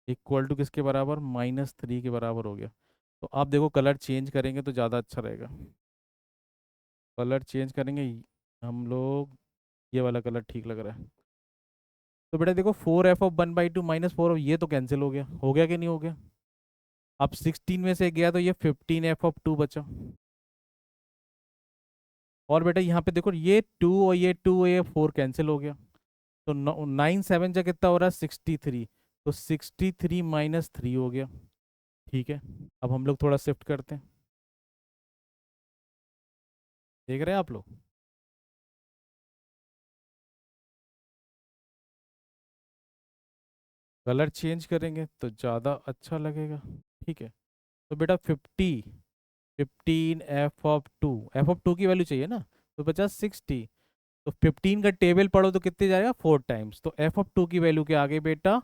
A: इक्वल टू किसके बराबर, -3 के बराबर हो गया। तो आप देखो कलर चेंज करेंगे तो ज़्यादा अच्छा रहेगा। कलर चेंज करेंगे हम लोग, ये वाला कलर ठीक लग रहा है। तो बेटा देखो 4f(1/2) -4, ये तो कैंसिल हो गया कि नहीं हो गया। अब 16 में से गया तो ये 15f(2) बचा। और बेटा यहाँ पे देखो ये 2 और ये 2 और ये 4 कैंसिल हो गया। तो 9 7 जा कितना हो रहा है, 63। तो 63 -3 हो गया। ठीक है, अब हम लोग थोड़ा शिफ्ट करते हैं, देख रहे हैं आप लोग। कलर चेंज करेंगे तो ज़्यादा अच्छा लगेगा। ठीक है, तो बेटा 15 f(2) की वैल्यू चाहिए ना, तो बचा 60। तो 15 का टेबल पढ़ो तो कितने जाएगा, 4 टाइम्स। तो f(2) की वैल्यू क्या आ गई बेटा,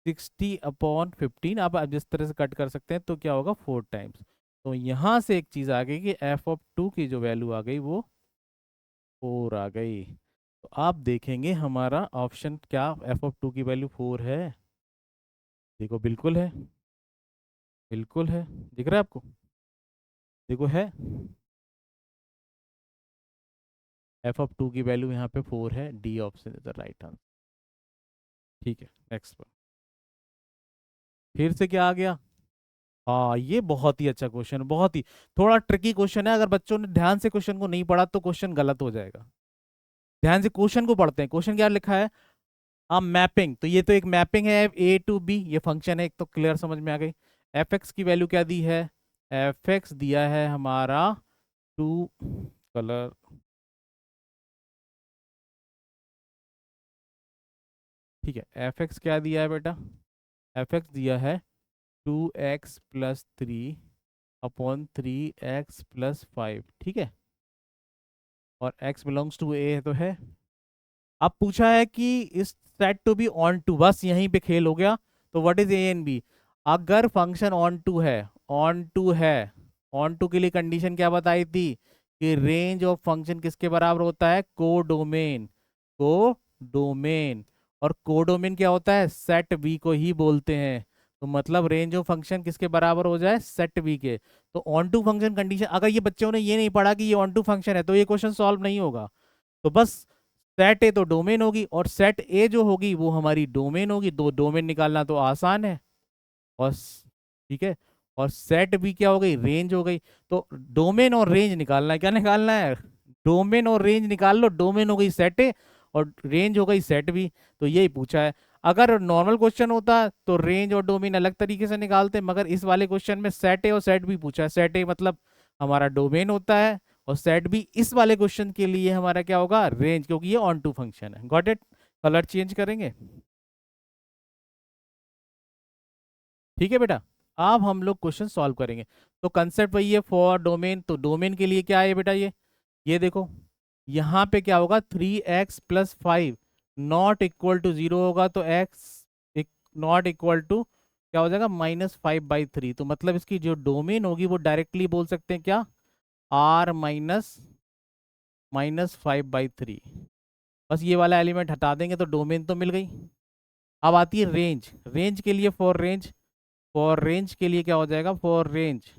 A: 60/15। आप जिस तरह से कट कर सकते हैं, तो क्या होगा, 4 टाइम्स। तो यहाँ से एक चीज़ आ गई कि f(2) की जो वैल्यू आ गई वो 4 आ गई। तो आप देखेंगे हमारा ऑप्शन क्या f(2) की वैल्यू 4 है। देखो बिल्कुल है, बिल्कुल है, दिख रहा है आपको, देखो है। f(2) की वैल्यू यहाँ पे 4 है, D option is the right answer. ठीक है, नेक्स्ट पर। फिर से क्या आ गया, हाँ ये बहुत ही अच्छा क्वेश्चन, बहुत ही थोड़ा ट्रिकी क्वेश्चन है। अगर बच्चों ने ध्यान से क्वेश्चन को नहीं पढ़ा तो क्वेश्चन गलत हो जाएगा। ध्यान से क्वेश्चन को पढ़ते हैं, क्वेश्चन क्या लिखा है। मैपिंग, तो ये तो एक मैपिंग है A to B, ये फंक्शन है एक, तो क्लियर समझ में आ गई। f(x) की वैल्यू क्या दी है, f(x) दिया है हमारा 2, कलर, ठीक है, f(x) क्या दिया है बेटा, f(x) दिया है 2x+3/3x+5, ठीक है। और x बिलोंग्स टू a है तो है। अब पूछा है कि इस set to be onto, बस यहीं पे खेल हो गया। तो what is a and b, अगर फंक्शन ऑन टू है, ऑन टू है, ऑन टू के लिए कंडीशन क्या बताई थी, कि रेंज ऑफ फंक्शन किसके बराबर होता है, कोडोमेन, कोडोमेन। और कोडोमेन क्या होता है, सेट v को ही बोलते हैं। तो मतलब रेंज ऑफ फंक्शन किसके बराबर हो जाए, सेट v के। तो ऑन टू फंक्शन कंडीशन, अगर ये बच्चों ने ये नहीं पढ़ा कि ये ऑन टू फंक्शन है, तो ये क्वेश्चन सॉल्व नहीं होगा। तो बस सेट ए तो डोमेन होगी, और सेट ए जो होगी वो हमारी डोमेन होगी। दो डोमेन निकालना तो आसान है। और ठीक है, और सेट भी क्या हो गई, रेंज हो गई। तो डोमेन और रेंज निकालना है, क्या निकालना है, डोमेन और रेंज निकाल लो। डोमेन हो गई सेट ए और रेंज हो गई सेट बी। तो यही पूछा है। अगर नॉर्मल क्वेश्चन होता तो रेंज और डोमेन अलग तरीके से निकालते, मगर इस वाले क्वेश्चन में सेट ए और सेट बी पूछा है। सेट ए मतलब हमारा डोमेन होता है, और सेट बी इस वाले क्वेश्चन के लिए हमारा क्या होगा, रेंज, क्योंकि ये ऑन टू फंक्शन है। Got it. कलर चेंज करेंगे, ठीक है बेटा। अब हम लोग क्वेश्चन सॉल्व करेंगे। तो कंसेप्ट वही है, फॉर डोमेन, तो डोमेन के लिए क्या है बेटा, ये देखो, यहाँ पे क्या होगा, 3x+5 नॉट इक्वल टू 0 होगा, तो x नॉट इक्वल टू क्या हो जाएगा, -5/3। तो मतलब इसकी जो डोमेन होगी वो डायरेक्टली बोल सकते हैं क्या, r -5/3। बस ये वाला एलिमेंट हटा देंगे तो डोमेन तो मिल गई। अब आती है रेंज। रेंज के लिए, फॉर रेंज के लिए क्या हो जाएगा, फॉर रेंज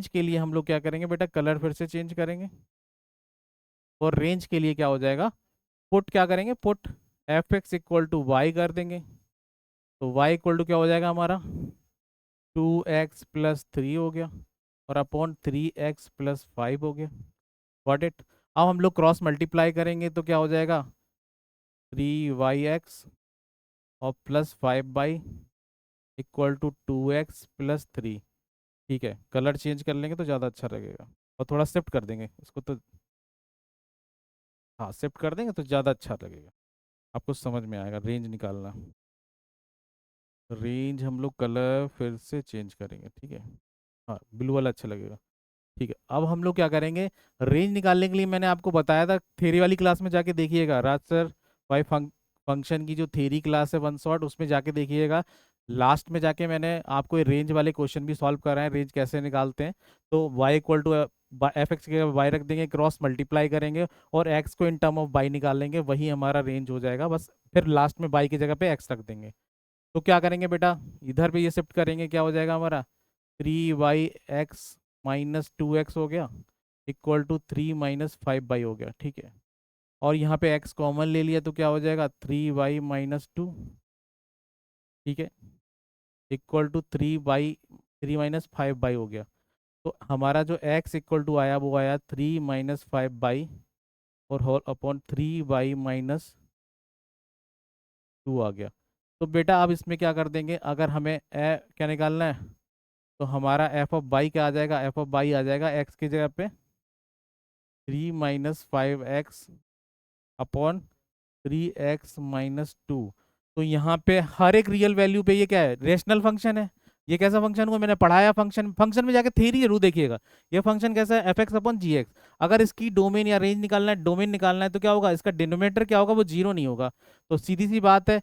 A: के लिए हम लोग क्या करेंगे बेटा, कलर फिर से चेंज करेंगे। फॉर रेंज के लिए क्या हो जाएगा, पुट क्या करेंगे, put f(x) equal to y कर देंगे। तो y इक्वल टू क्या हो जाएगा हमारा, 2x+3 हो गया, और अपॉन 3x+5 हो गया। Got it. अब हम लोग क्रॉस मल्टीप्लाई करेंगे तो क्या हो जाएगा, 3y(x) और +5y इक्वल टू 2x+3। ठीक है, कलर चेंज कर लेंगे तो ज़्यादा अच्छा लगेगा, और थोड़ा शिफ्ट कर देंगे इसको तो, हाँ शिफ्ट कर देंगे तो ज़्यादा अच्छा लगेगा, आपको समझ में आएगा रेंज निकालना। रेंज हम लोग कलर फिर से चेंज करेंगे, ठीक है। हाँ ब्लू वाला अच्छा लगेगा। ठीक है, अब हम लोग क्या करेंगे, रेंज निकालने के लिए मैंने आपको बताया था, थ्योरी वाली क्लास में जाके देखिएगा, राज सर वाई फंक्शन की जो थ्योरी क्लास है वन शॉट, उसमें जाके देखिएगा। लास्ट में जाके मैंने आपको ये रेंज वाले क्वेश्चन भी सॉल्व कराए हैं, रेंज कैसे निकालते हैं। तो y equal to f x के वाई रख देंगे, क्रॉस मल्टीप्लाई करेंगे और x को इन टर्म ऑफ बाई निकालेंगे, वही हमारा रेंज हो जाएगा बस। फिर लास्ट में बाई की जगह पे x रख देंगे। तो क्या करेंगे बेटा, इधर पे ये शिफ्ट करेंगे, क्या हो जाएगा हमारा 3y(x -2x) हो गया, इक्वल टू 3 - 5y हो गया। ठीक है, और यहाँ पे x कॉमन ले लिया तो क्या हो जाएगा 3y - 2। ठीक है, इक्वल टू 3 - 5y हो गया। तो हमारा जो x इक्वल टू आया वो आया 3 - 5y और होल अपॉन 3y - 2 आ गया। तो बेटा अब इसमें क्या कर देंगे, अगर हमें क्या निकालना है, तो हमारा एफ ऑफ बाई क्या आ जाएगा, एफ ऑफ बाई आ जाएगा एक्स की जगह पे 3 - 5x अपॉन 3x - 2। तो यहाँ पे हर एक रियल वैल्यू पे ये क्या है, रेशनल फंक्शन है। ये कैसा फंक्शन हुआ, मैंने पढ़ाया फंक्शन, फंक्शन में जाके थ्योरी जरूर देखिएगा। ये फंक्शन कैसा है, एफ एक्स अपॉन जी एक्स। अगर इसकी डोमेन या रेंज निकालना है, डोमेन निकालना है, तो क्या होगा, इसका डिनोमिनेटर क्या होगा, वो जीरो नहीं होगा। तो सीधी सी बात है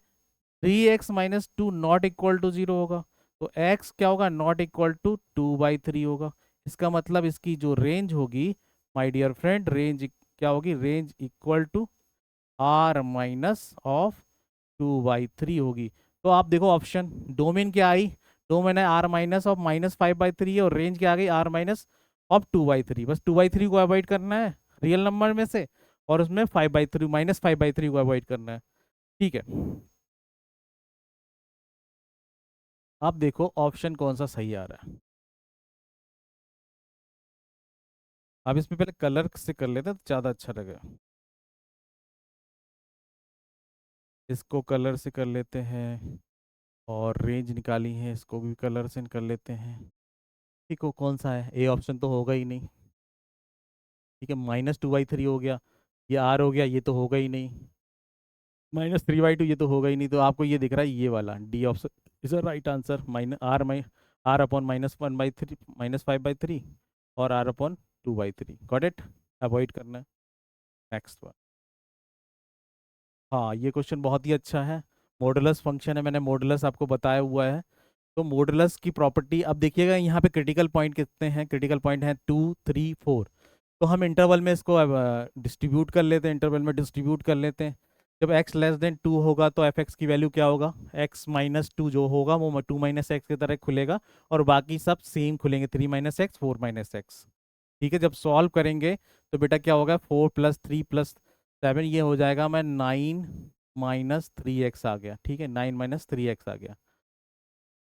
A: 3x - 2 not equal to zero होगा। तो x क्या होगा, नॉट इक्वल टू 2/3 होगा। इसका मतलब इसकी जो रेंज होगी माय डियर फ्रेंड, रेंज क्या होगी, range equal to r - of 2/3 होगी। तो आप देखो ऑप्शन, डोमेन क्या आई, डोमेन है r- ऑफ -5/3 और रेंज क्या आ गई, r- ऑफ 2/3। बस 2/3 को अवॉइड करना है रियल नंबर में से, और उसमें 5/3 -5/3 को अवॉइड करना है। ठीक है, अब देखो ऑप्शन कौन सा सही आ रहा है। अब इसमें पहले कलर से कर लेते हैं तो ज़्यादा अच्छा लगेगा। इसको कलर से कर लेते हैं, और रेंज निकाली है, इसको भी कलर से कर लेते हैं। ठीक हो, कौन सा है, ए ऑप्शन तो होगा ही नहीं। ठीक है, -2/3 हो गया, ये आर हो गया, ये तो होगा ही नहीं। -3/2 ये तो होगा ही नहीं। तो आपको ये दिख रहा है, ये वाला d option is a right answer, r upon -1/3 -5/3 और r/2/3। गॉट इट, अवॉइड करना है। Next one. हाँ, ये क्वेश्चन बहुत ही अच्छा है। मॉडुलस फंक्शन है, मैंने मॉडुलस आपको बताया हुआ है। तो मॉडुलस की प्रॉपर्टी अब देखिएगा, यहाँ पे क्रिटिकल पॉइंट कितने हैं, क्रिटिकल पॉइंट हैं 2, 3, 4। तो हम इंटरवल में इसको डिस्ट्रीब्यूट कर लेते हैं, इंटरवल में डिस्ट्रीब्यूट कर लेते हैं। जब x <2 होगा तो एफ एक्स की वैल्यू क्या होगा, x - 2 जो होगा वो 2 - x की तरह खुलेगा, और बाकी सब सेम खुलेंगे, 3 - x 4 - x। ठीक है, जब सॉल्व करेंगे तो बेटा क्या होगा, 4 + 3 + 7 ये हो जाएगा, मैं 9 - 3x आ गया। ठीक है, 9 - 3x आ गया।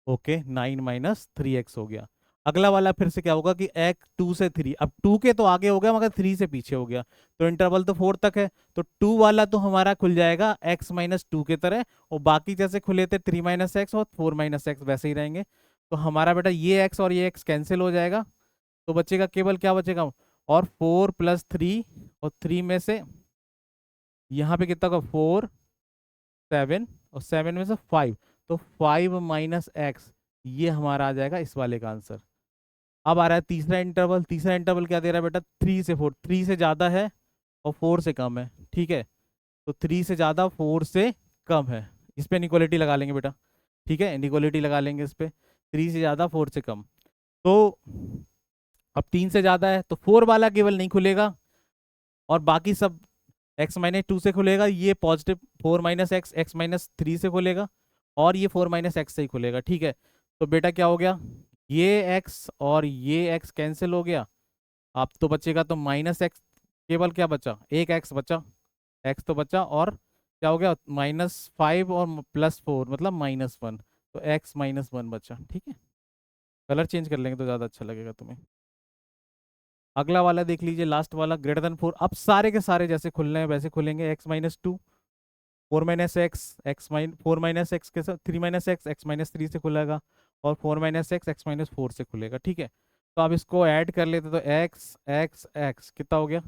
A: ओके, 9 - 3x हो गया। अगला वाला फिर से क्या होगा कि x 2 से 3, अब 2 के तो आगे हो गया मगर 3 से पीछे हो गया, तो इंटरवल तो 4 तक है। तो 2 वाला तो हमारा खुल जाएगा x - 2 के तरह, और बाकी जैसे खुले थे 3 - x और 4 - x वैसे ही रहेंगे। तो हमारा बेटा ये x और ये x कैंसिल हो जाएगा, तो बचेगा केवल क्या बचेगा, और 4 + 3, और 3 में से यहाँ पे कितना होगा 4, 7, और 7 में से 5, तो 5 - x, ये हमारा आ जाएगा इस वाले का आंसर। अब आ रहा है तीसरा इंटरवल, तीसरा इंटरवल क्या दे रहा है बेटा, 3 से 4, 3 से ज्यादा है और 4 से कम है। ठीक है, तो 3 से ज्यादा 4 से कम है, इस पे इनइक्वालिटी लगा लेंगे बेटा। ठीक है, इनइक्वालिटी लगा लेंगे इस पे, 3 से ज्यादा 4 से कम। तो अब 3 से ज्यादा है तो 4 वाला केवल नहीं खुलेगा, और बाकी सब x - 2 से खुलेगा, ये पॉजिटिव 4 - x, x - 3 से खुलेगा, और ये 4 - x से ही खुलेगा। ठीक है, तो बेटा क्या हो गया, ये x और ये x कैंसिल हो गया। अब तो बचेगा तो -x, केवल क्या बचा, एक x बचा, x तो बचा, और क्या हो गया -5 और +4 मतलब -1, तो x - 1 बचा। ठीक है, कलर चेंज कर लेंगे तो ज़्यादा अच्छा लगेगा तुम्हें। अगला वाला देख लीजिए, लास्ट वाला >4। अब सारे के सारे जैसे खुलने हैं वैसे खुलेंगे, x - 2, 4 - x, x 4 - x के साथ 3 - x, x - 3 से खुलेगा, और 4 - x, x - 4 से खुलेगा। ठीक है, तो अब इसको ऐड कर लेते तो x कितना हो गया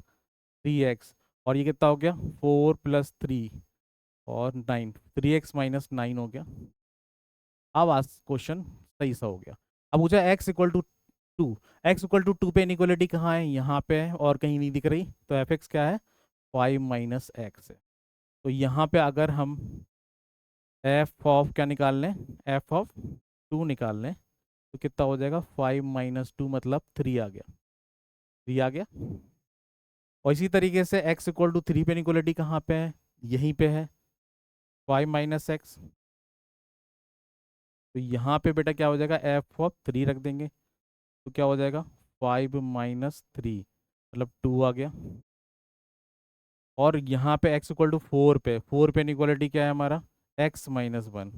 A: 3x, और ये कितना हो गया 4 + 3 और 9, 3x - 9 हो गया। अब आज क्वेश्चन सही सा हो गया। अब पूछा x = two. X equal to two पे इनइक्वालिटी कहाँ है, यहाँ पे है और कहीं नहीं दिख रही, तो एफ एक्स क्या है, 5 - x है। तो यहाँ पे अगर हम एफ ऑफ क्या निकाल लें, एफ ऑफ टू निकाल लें, तो कितना हो जाएगा, 5 - 2 मतलब 3 आ गया, 3 आ गया। और इसी तरीके से x इक्वल टू 3 पे इनइक्वालिटी कहाँ पे है, यहीं पे है, 5 - x। तो यहाँ पे बेटा क्या हो जाएगा, एफ ऑफ 3 रख देंगे, तो क्या हो जाएगा, 5 - 3 मतलब 2 आ गया। और यहाँ पे x इक्वल टू 4 पे इनइक्वालिटी क्या है हमारा, x - 1।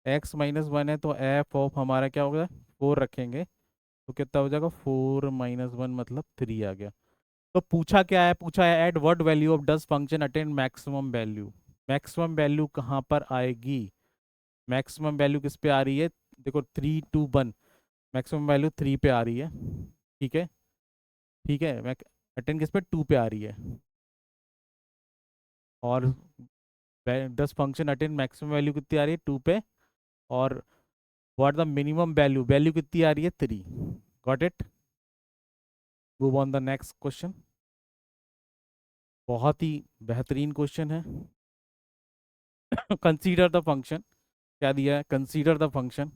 A: x - 1 है तो एफ ऑफ हमारा क्या होगा, 4 रखेंगे, तो कितना हो जाएगा, 4 - 1 मतलब 3 आ गया। तो पूछा क्या है, पूछा है at what value of does function attain maximum value. Maximum value कहाँ पर आएगी, मैक्सिमम वैल्यू किस पे आ रही है, देखो 3 2 1, मैक्सिमम वैल्यू 3 पे आ रही है, ठीक है, ठीक है, मैं अटेन किस पे, 2 पे आ रही है। और does function attain maximum value कितनी आ रही है, 2 पे। और what the minimum value, value कितनी आ रही है, 3। Got it. Move on the next question. बहुत ही बेहतरीन क्वेश्चन है। कंसीडर द फंक्शन, क्या दिया है, consider the function,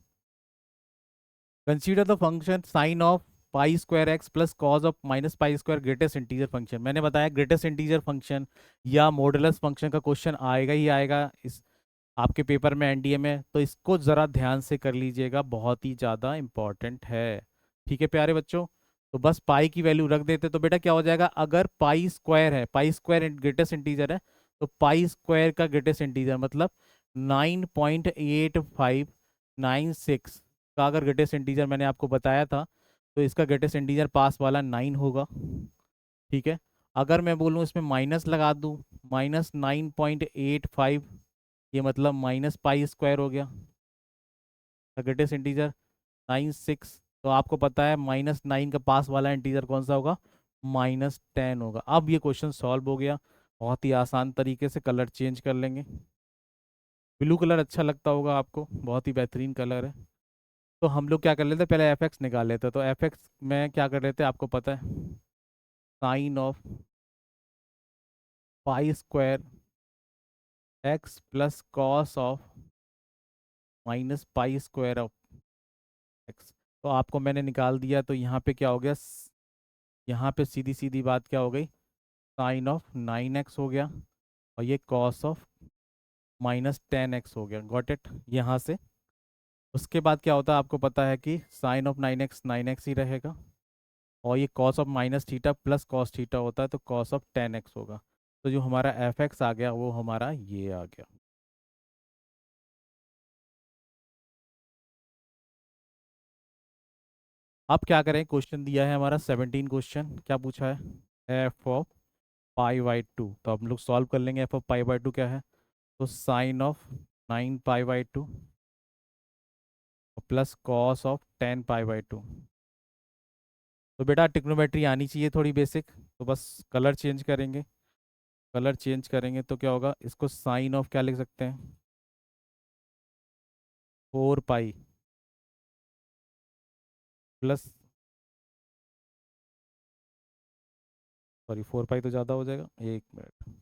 A: consider the function sine of pi square x plus cos of minus pi square greatest integer function. मैंने बताया greatest integer function या modulus function का क्वेश्चन आएगा ही आएगा इस आपके पेपर में, एनडीए में, तो इसको ज़रा ध्यान से कर लीजिएगा, बहुत ही ज़्यादा इंपॉर्टेंट है। ठीक है प्यारे बच्चों, तो बस पाई की वैल्यू रख देते, तो बेटा क्या हो जाएगा, अगर पाई स्क्वायर है, पाई स्क्वायर ग्रेटेस्ट इंटीजर है, तो पाई स्क्वायर का ग्रेटेस्ट इंटीजर मतलब 9.8596 का अगर ग्रेटेस्ट इंटीजर मैंने आपको बताया था, तो इसका ग्रेटेस्ट इंटीजर पास वाला 9 होगा। ठीक है, अगर मैं बोलूँ इसमें माइनस लगा दूँ, -9.85, ये मतलब माइनस पाई स्क्वायर हो गया, ग्रेटेस्ट इंटीजर 96। तो आपको पता है -9 का पास वाला इंटीजर कौन सा होगा, -10 होगा। अब ये क्वेश्चन सॉल्व हो गया, बहुत ही आसान तरीके से। कलर चेंज कर लेंगे, ब्लू कलर अच्छा लगता होगा आपको, बहुत ही बेहतरीन कलर है। तो हम लोग क्या कर लेते, पहले एफ एक्स निकाल लेते, तो एफ एक्स में क्या कर लेते आपको पता है, sine of pi square x plus cos of minus pi square of x. तो आपको मैंने निकाल दिया, तो यहाँ पे क्या हो गया, यहाँ पे सीधी सीधी बात क्या हो गई, साइन ऑफ 9x हो गया, और ये कॉस ऑफ -10x हो गया। Got it. यहाँ से उसके बाद क्या होता है आपको पता है कि साइन ऑफ 9x ही रहेगा, और ये cos of minus theta plus cos theta होता है, तो कॉस ऑफ 10x होगा। तो जो हमारा एफ एक्स आ गया वो हमारा ये आ गया। अब क्या करें, क्वेश्चन दिया है हमारा 17 क्वेश्चन, क्या पूछा है, एफ ऑफ पाई/2। तो हम लोग सॉल्व कर लेंगे, एफ ऑफ पाई/2 क्या है, तो साइन ऑफ 9 पाई/2 प्लस कॉस ऑफ 10 पाई/2। तो बेटा ट्रिग्नोमेट्री आनी चाहिए थोड़ी बेसिक, तो बस कलर चेंज करेंगे, कलर चेंज करेंगे तो क्या होगा, इसको साइन ऑफ क्या लिख सकते हैं, 4 पाई प्लस, सॉरी 4 पाई तो ज़्यादा हो जाएगा, एक मिनट,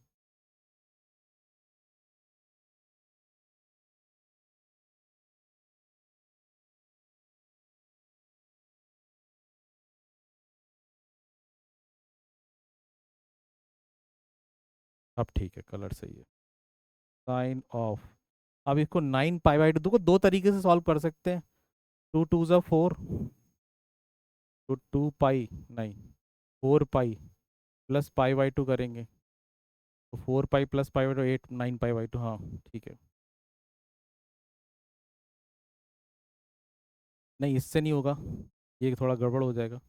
A: अब ठीक है, कलर सही है। साइन ऑफ, अब इसको 9 पाई/2 देखो दो तरीके से सॉल्व कर सकते हैं, 2 2 ज़ा 4, तो 2 पाई नहीं, 4 पाई प्लस पाई/2 करेंगे, तो 4 पाई प्लस पाई/2 8, 9 पाई/2, हाँ ठीक है। नहीं इससे नहीं होगा, ये थोड़ा गड़बड़ हो जाएगा।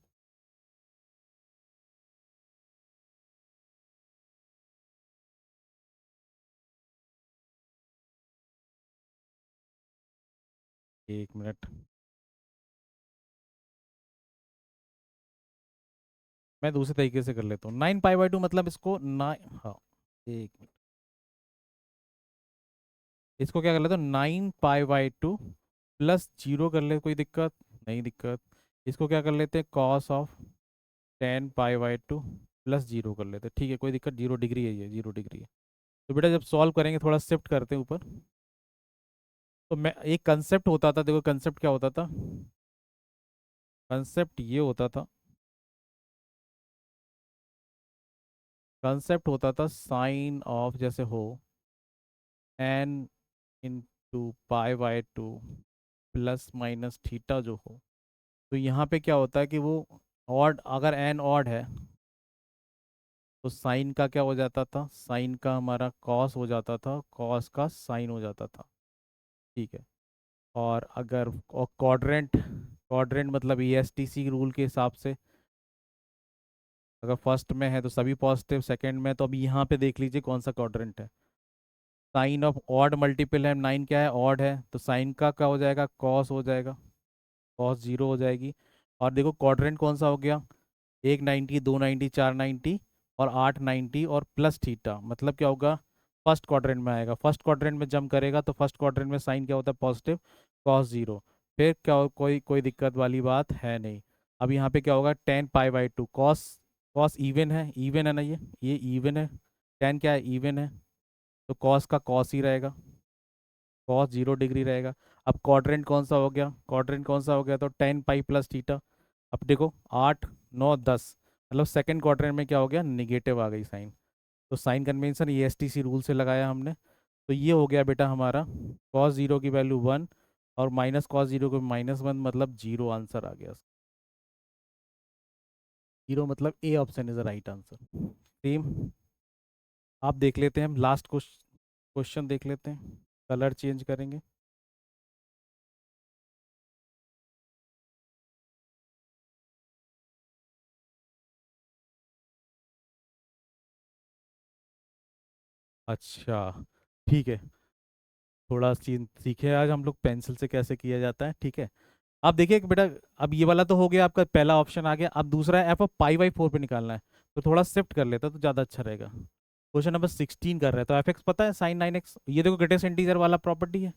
A: एक मिनट, मैं दूसरे तरीके से कर लेता हूँ, 9 पाई/2 मतलब इसको ना, हाँ एक मिनट, इसको क्या कर लेता हूँ, 9 पाई/2 प्लस जीरो कर ले, कोई दिक्कत नहीं, दिक्कत। इसको क्या कर लेते हैं, कॉस ऑफ 10 पाई/2 प्लस जीरो कर लेते हैं। ठीक है, कोई दिक्कत, 0 डिग्री है, ये 0 डिग्री है। तो बेटा जब सॉल्व करेंगे थोड़ा शिफ्ट करते हैं ऊपर। तो मैं एक कंसेप्ट होता था, देखो कंसेप्ट क्या होता था, कंसेप्ट ये होता था, कंसेप्ट होता था साइन ऑफ जैसे हो एन इन टू पाई/2 प्लस माइनस थीटा जो हो। तो यहाँ पे क्या होता है कि वो ऑड, अगर एन ऑड है तो साइन का क्या हो जाता था, साइन का हमारा कॉस हो जाता था, कॉस का साइन हो जाता था। ठीक है। और अगर क्वाड्रेंट, क्वाड्रेंट मतलब ESTC रूल के हिसाब से, अगर फर्स्ट में है तो सभी पॉजिटिव, सेकंड में, तो अभी यहाँ पे देख लीजिए कौन सा क्वाड्रेंट है। साइन ऑफ ऑड मल्टीपल है 9, क्या है, ऑड है, तो साइन का क्या हो जाएगा, कॉस हो जाएगा, कॉस 0 हो जाएगी। और देखो क्वाड्रेंट कौन सा हो गया, 190, 290, 490 और 890 और प्लस थीटा, मतलब क्या होगा, फर्स्ट क्वाड्रेंट में आएगा। फर्स्ट क्वाड्रेंट में जंप करेगा तो फर्स्ट क्वाड्रेंट में साइन क्या होता है, पॉजिटिव, कॉस 0। फिर क्या कोई कोई दिक्कत वाली बात है नहीं। अब यहाँ पे क्या होगा, 10 पाई/2 कॉस, कॉस इवन है, इवन है ना, ये इवन है, 10 क्या है, इवन है, तो कॉस का कॉस ही रहेगा, कॉस 0 डिग्री रहेगा। अब क्वाड्रेंट कौन सा हो गया, क्वाड्रेंट कौन सा हो गया, तो 10 पाई प्लस थीटा। अब देखो 8 9 10, मतलब सेकंड क्वाड्रेंट में क्या हो गया, निगेटिव आ गई साइन। तो साइन कन्वेंशन ESTC रूल से लगाया हमने। तो ये हो गया बेटा हमारा कॉस 0 की वैल्यू 1 और माइनस कॉस 0 की -1, मतलब 0 आंसर आ गया। 0 मतलब A option is the right answer. Team आप देख लेते हैं, हम लास्ट क्वेश्चन देख लेते हैं, कलर चेंज करेंगे। अच्छा, ठीक है, थोड़ा सीन सीखे आज हम लोग पेंसिल से कैसे किया जाता है। ठीक है, अब देखिए कि बेटा, अब ये वाला तो हो गया, आपका पहला ऑप्शन आ गया। अब दूसरा है f(π/4) पे निकालना है, तो थोड़ा शिफ्ट कर लेता तो ज़्यादा अच्छा रहेगा। क्वेश्चन नंबर 16 कर रहे हैं, तो एफ एक्स पता है, sin 9x, ये देखो ग्रेटेस्ट इंटीजर वाला प्रॉपर्टी है।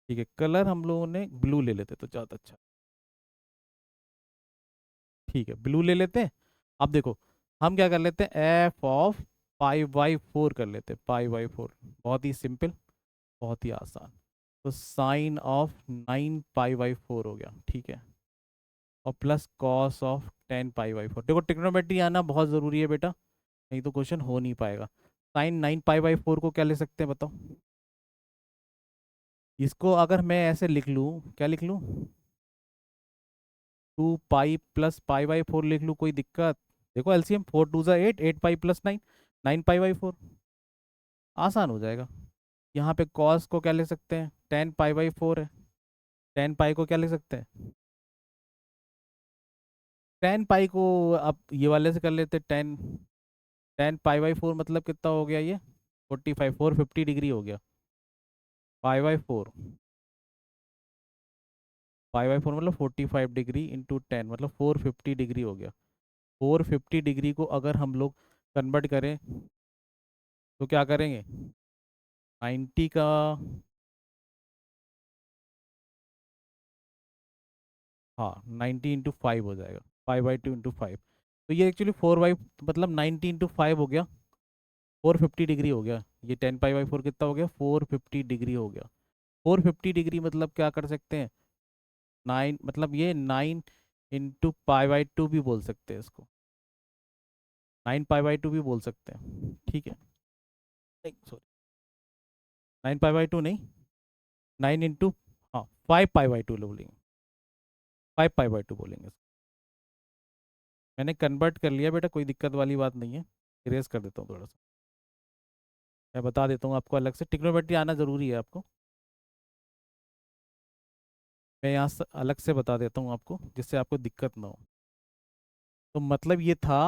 A: ठीक है, कलर हम लोगों ने ब्लू ले लेते तो ज़्यादा अच्छा। ठीक है, ब्लू ले लेते हैं। अब देखो हम क्या कर लेते हैं, f(π/4) कर लेते हैं, π/4, बहुत ही सिंपल, बहुत ही आसान। तो साइन ऑफ 9 पाई/4 हो गया। ठीक है, और प्लस कॉस ऑफ 10 पाई/4। देखो ट्रिग्नोमेट्री आना बहुत ज़रूरी है बेटा, नहीं तो क्वेश्चन हो नहीं पाएगा। साइन 9 पाई/4 को क्या ले सकते हैं बताओ, इसको अगर मैं ऐसे लिख लूँ, क्या लिख लूँ, 2 पाई प्लस π/4 लिख लूँ, कोई दिक्कत। देखो LCM 4 2 8, 8 पाई प्लस 9, 9 पाई/4, आसान हो जाएगा। यहाँ पे कॉस को क्या ले सकते हैं, 10 पाई/4 है, 10 पाई को क्या ले सकते हैं, 10 पाई को अब ये वाले से कर लेते, 10 पाई/4 मतलब कितना हो गया ये, 45, 450 डिग्री हो गया, π/4, π/4 मतलब 45 डिग्री इंटू 10 मतलब 450 डिग्री हो गया। 450 डिग्री को अगर हम लोग कन्वर्ट करें तो क्या करेंगे, 90 का, हाँ 90 × 5 हो जाएगा, 5/2 × 5। तो ये एक्चुअली 4 बाई, मतलब 90 × 5 हो गया, 450 डिग्री हो गया। ये 10 पाई/4 कितना हो गया, 450 डिग्री हो गया। 450 डिग्री मतलब क्या कर सकते हैं, 9, मतलब ये 9 × π/2 भी बोल सकते हैं इसको, 9 पाई/2 भी बोल सकते हैं। ठीक है, नहीं सॉरी, 9 पाई/2 नहीं, 9 × हाँ 5 पाई/2 बोलेंगे, 5 पाई/2 बोलेंगे। मैंने कन्वर्ट कर लिया बेटा, कोई दिक्कत वाली बात नहीं है। इरेज कर देता हूँ थोड़ा सा, मैं बता देता हूँ आपको अलग से, ट्रिग्नोमेट्री आना ज़रूरी है आपको। मैं यहाँ से अलग से बता देता हूँ आपको, जिससे आपको दिक्कत ना हो। तो मतलब ये था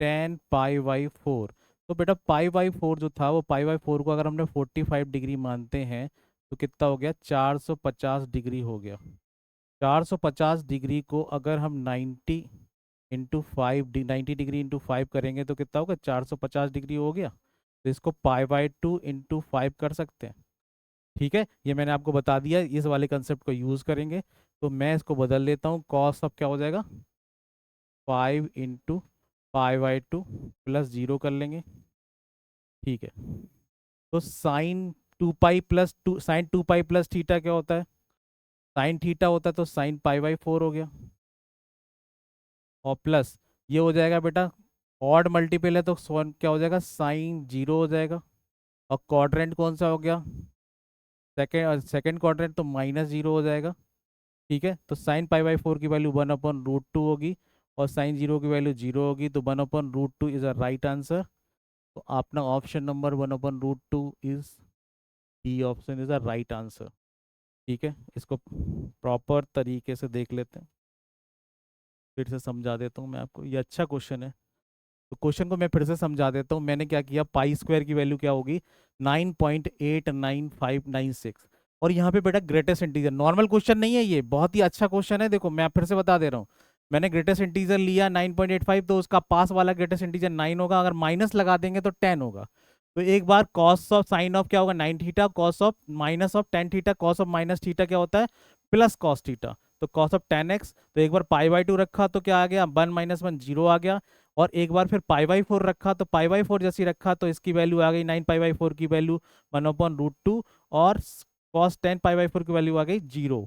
A: 10 पाई/4। तो बेटा π/4 जो था, वो π/4 को अगर हमने 45 डिग्री मानते हैं तो कितना हो गया, 450 डिग्री हो गया। 450 डिग्री को अगर हम 90 डिग्री इंटू 5 करेंगे तो कितना होगा, 450 डिग्री हो गया। तो इसको π/2 × 5 कर सकते हैं। ठीक है, ये मैंने आपको बता दिया, इस वाले कंसेप्ट को यूज़ करेंगे। तो मैं इसको बदल लेता हूँ, कॉस ऑफ क्या हो जाएगा 5 × π/2 प्लस 0 कर लेंगे। ठीक है, तो साइन 2 पाई प्लस थीटा क्या होता है, साइन थीटा होता है, तो sin π/4 हो गया। और प्लस ये हो जाएगा बेटा, ऑड मल्टीपल है तो क्या हो जाएगा sin 0 हो जाएगा। और क्वाड्रेंट कौन सा हो गया, सेकेंड क्वाड्रेंट, तो -0 हो जाएगा। ठीक है, तो sin π/4 की वैल्यू 1/√2 होगी और sin 0 की वैल्यू 0 होगी, तो 1/√2 इज अ राइट आंसर। तो अपना option number 1/√2 is D option is a right answer. ठीक है, इसको प्रॉपर तरीके से देख लेते हैं, फिर से समझा देता हूँ मैं आपको, ये अच्छा क्वेश्चन है। तो क्वेश्चन को मैं फिर से समझा देता हूँ। मैंने क्या किया, पाई स्क्वायर की वैल्यू क्या होगी 9.89596। और यहाँ पे बेटा ग्रेटेस्ट इंटीजर, नॉर्मल क्वेश्चन नहीं है ये, बहुत ही अच्छा क्वेश्चन है। देखो मैं फिर से बता दे रहा हूँ, मैंने ग्रेटेस्ट इंटीजर लिया 9.85, तो उसका पास वाला ग्रेटेस्ट इंटीजर 9 होगा, अगर माइनस लगा देंगे तो 10 होगा। तो एक बार कॉस ऑफ साइन ऑफ क्या होगा 9 theta, cos of minus of 10 theta, cos of minus theta क्या होता है प्लस कॉस थीटा, तो कॉस ऑफ 10x। तो एक बार π/2 रखा तो क्या आ गया 1 - 1 0 आ गया। और एक बार फिर π/4 रखा तो π/4 जैसी रखा तो इसकी वैल्यू आ गई 9π/4 की वैल्यू 1/√2 और cos 10π/4 की वैल्यू आ गई 0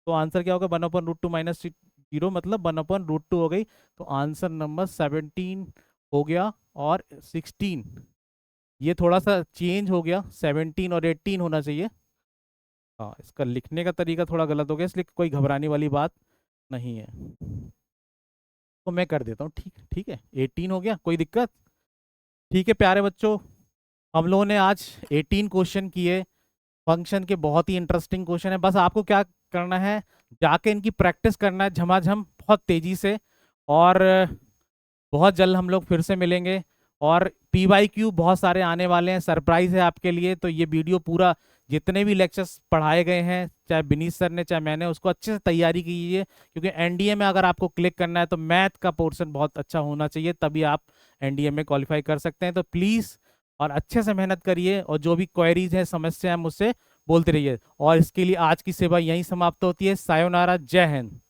A: तो आंसर क्या होगा 1/√2 माइनस 0 मतलब 1/√2 हो गई। तो आंसर नंबर 17 हो गया। और 16 ये थोड़ा सा चेंज हो गया, 17 और 18 होना चाहिए। हाँ, इसका लिखने का तरीका थोड़ा गलत हो गया, इसलिए कोई घबराने वाली बात नहीं है। तो मैं कर देता हूँ, ठीक ठीक है, 18 हो गया, कोई दिक्कत। ठीक है प्यारे बच्चों, हम लोगों ने आज 18 क्वेश्चन किए फंक्शन के, बहुत ही इंटरेस्टिंग क्वेश्चन है। बस आपको क्या करना है, जाके इनकी प्रैक्टिस करना है झमाझम बहुत तेजी से। और बहुत जल्द हम लोग फिर से मिलेंगे। और PYQ बहुत सारे आने वाले हैं, सरप्राइज है आपके लिए। तो ये वीडियो पूरा जितने भी लेक्चर्स पढ़ाए गए हैं, चाहे विनीत सर ने चाहे मैंने, उसको अच्छे से तैयारी कीजिए, क्योंकि एनडीए में अगर आपको क्लिक करना है तो मैथ का पोर्शन बहुत अच्छा होना चाहिए, तभी आप एनडीए में क्वालिफाई कर सकते हैं। तो प्लीज़ और अच्छे से मेहनत करिए, और जो भी क्वेरीज है समस्या है मुझसे बोलते रहिए। और इसके लिए आज की सेवा यहीं समाप्त होती है। सायोनारा, जय हिंद।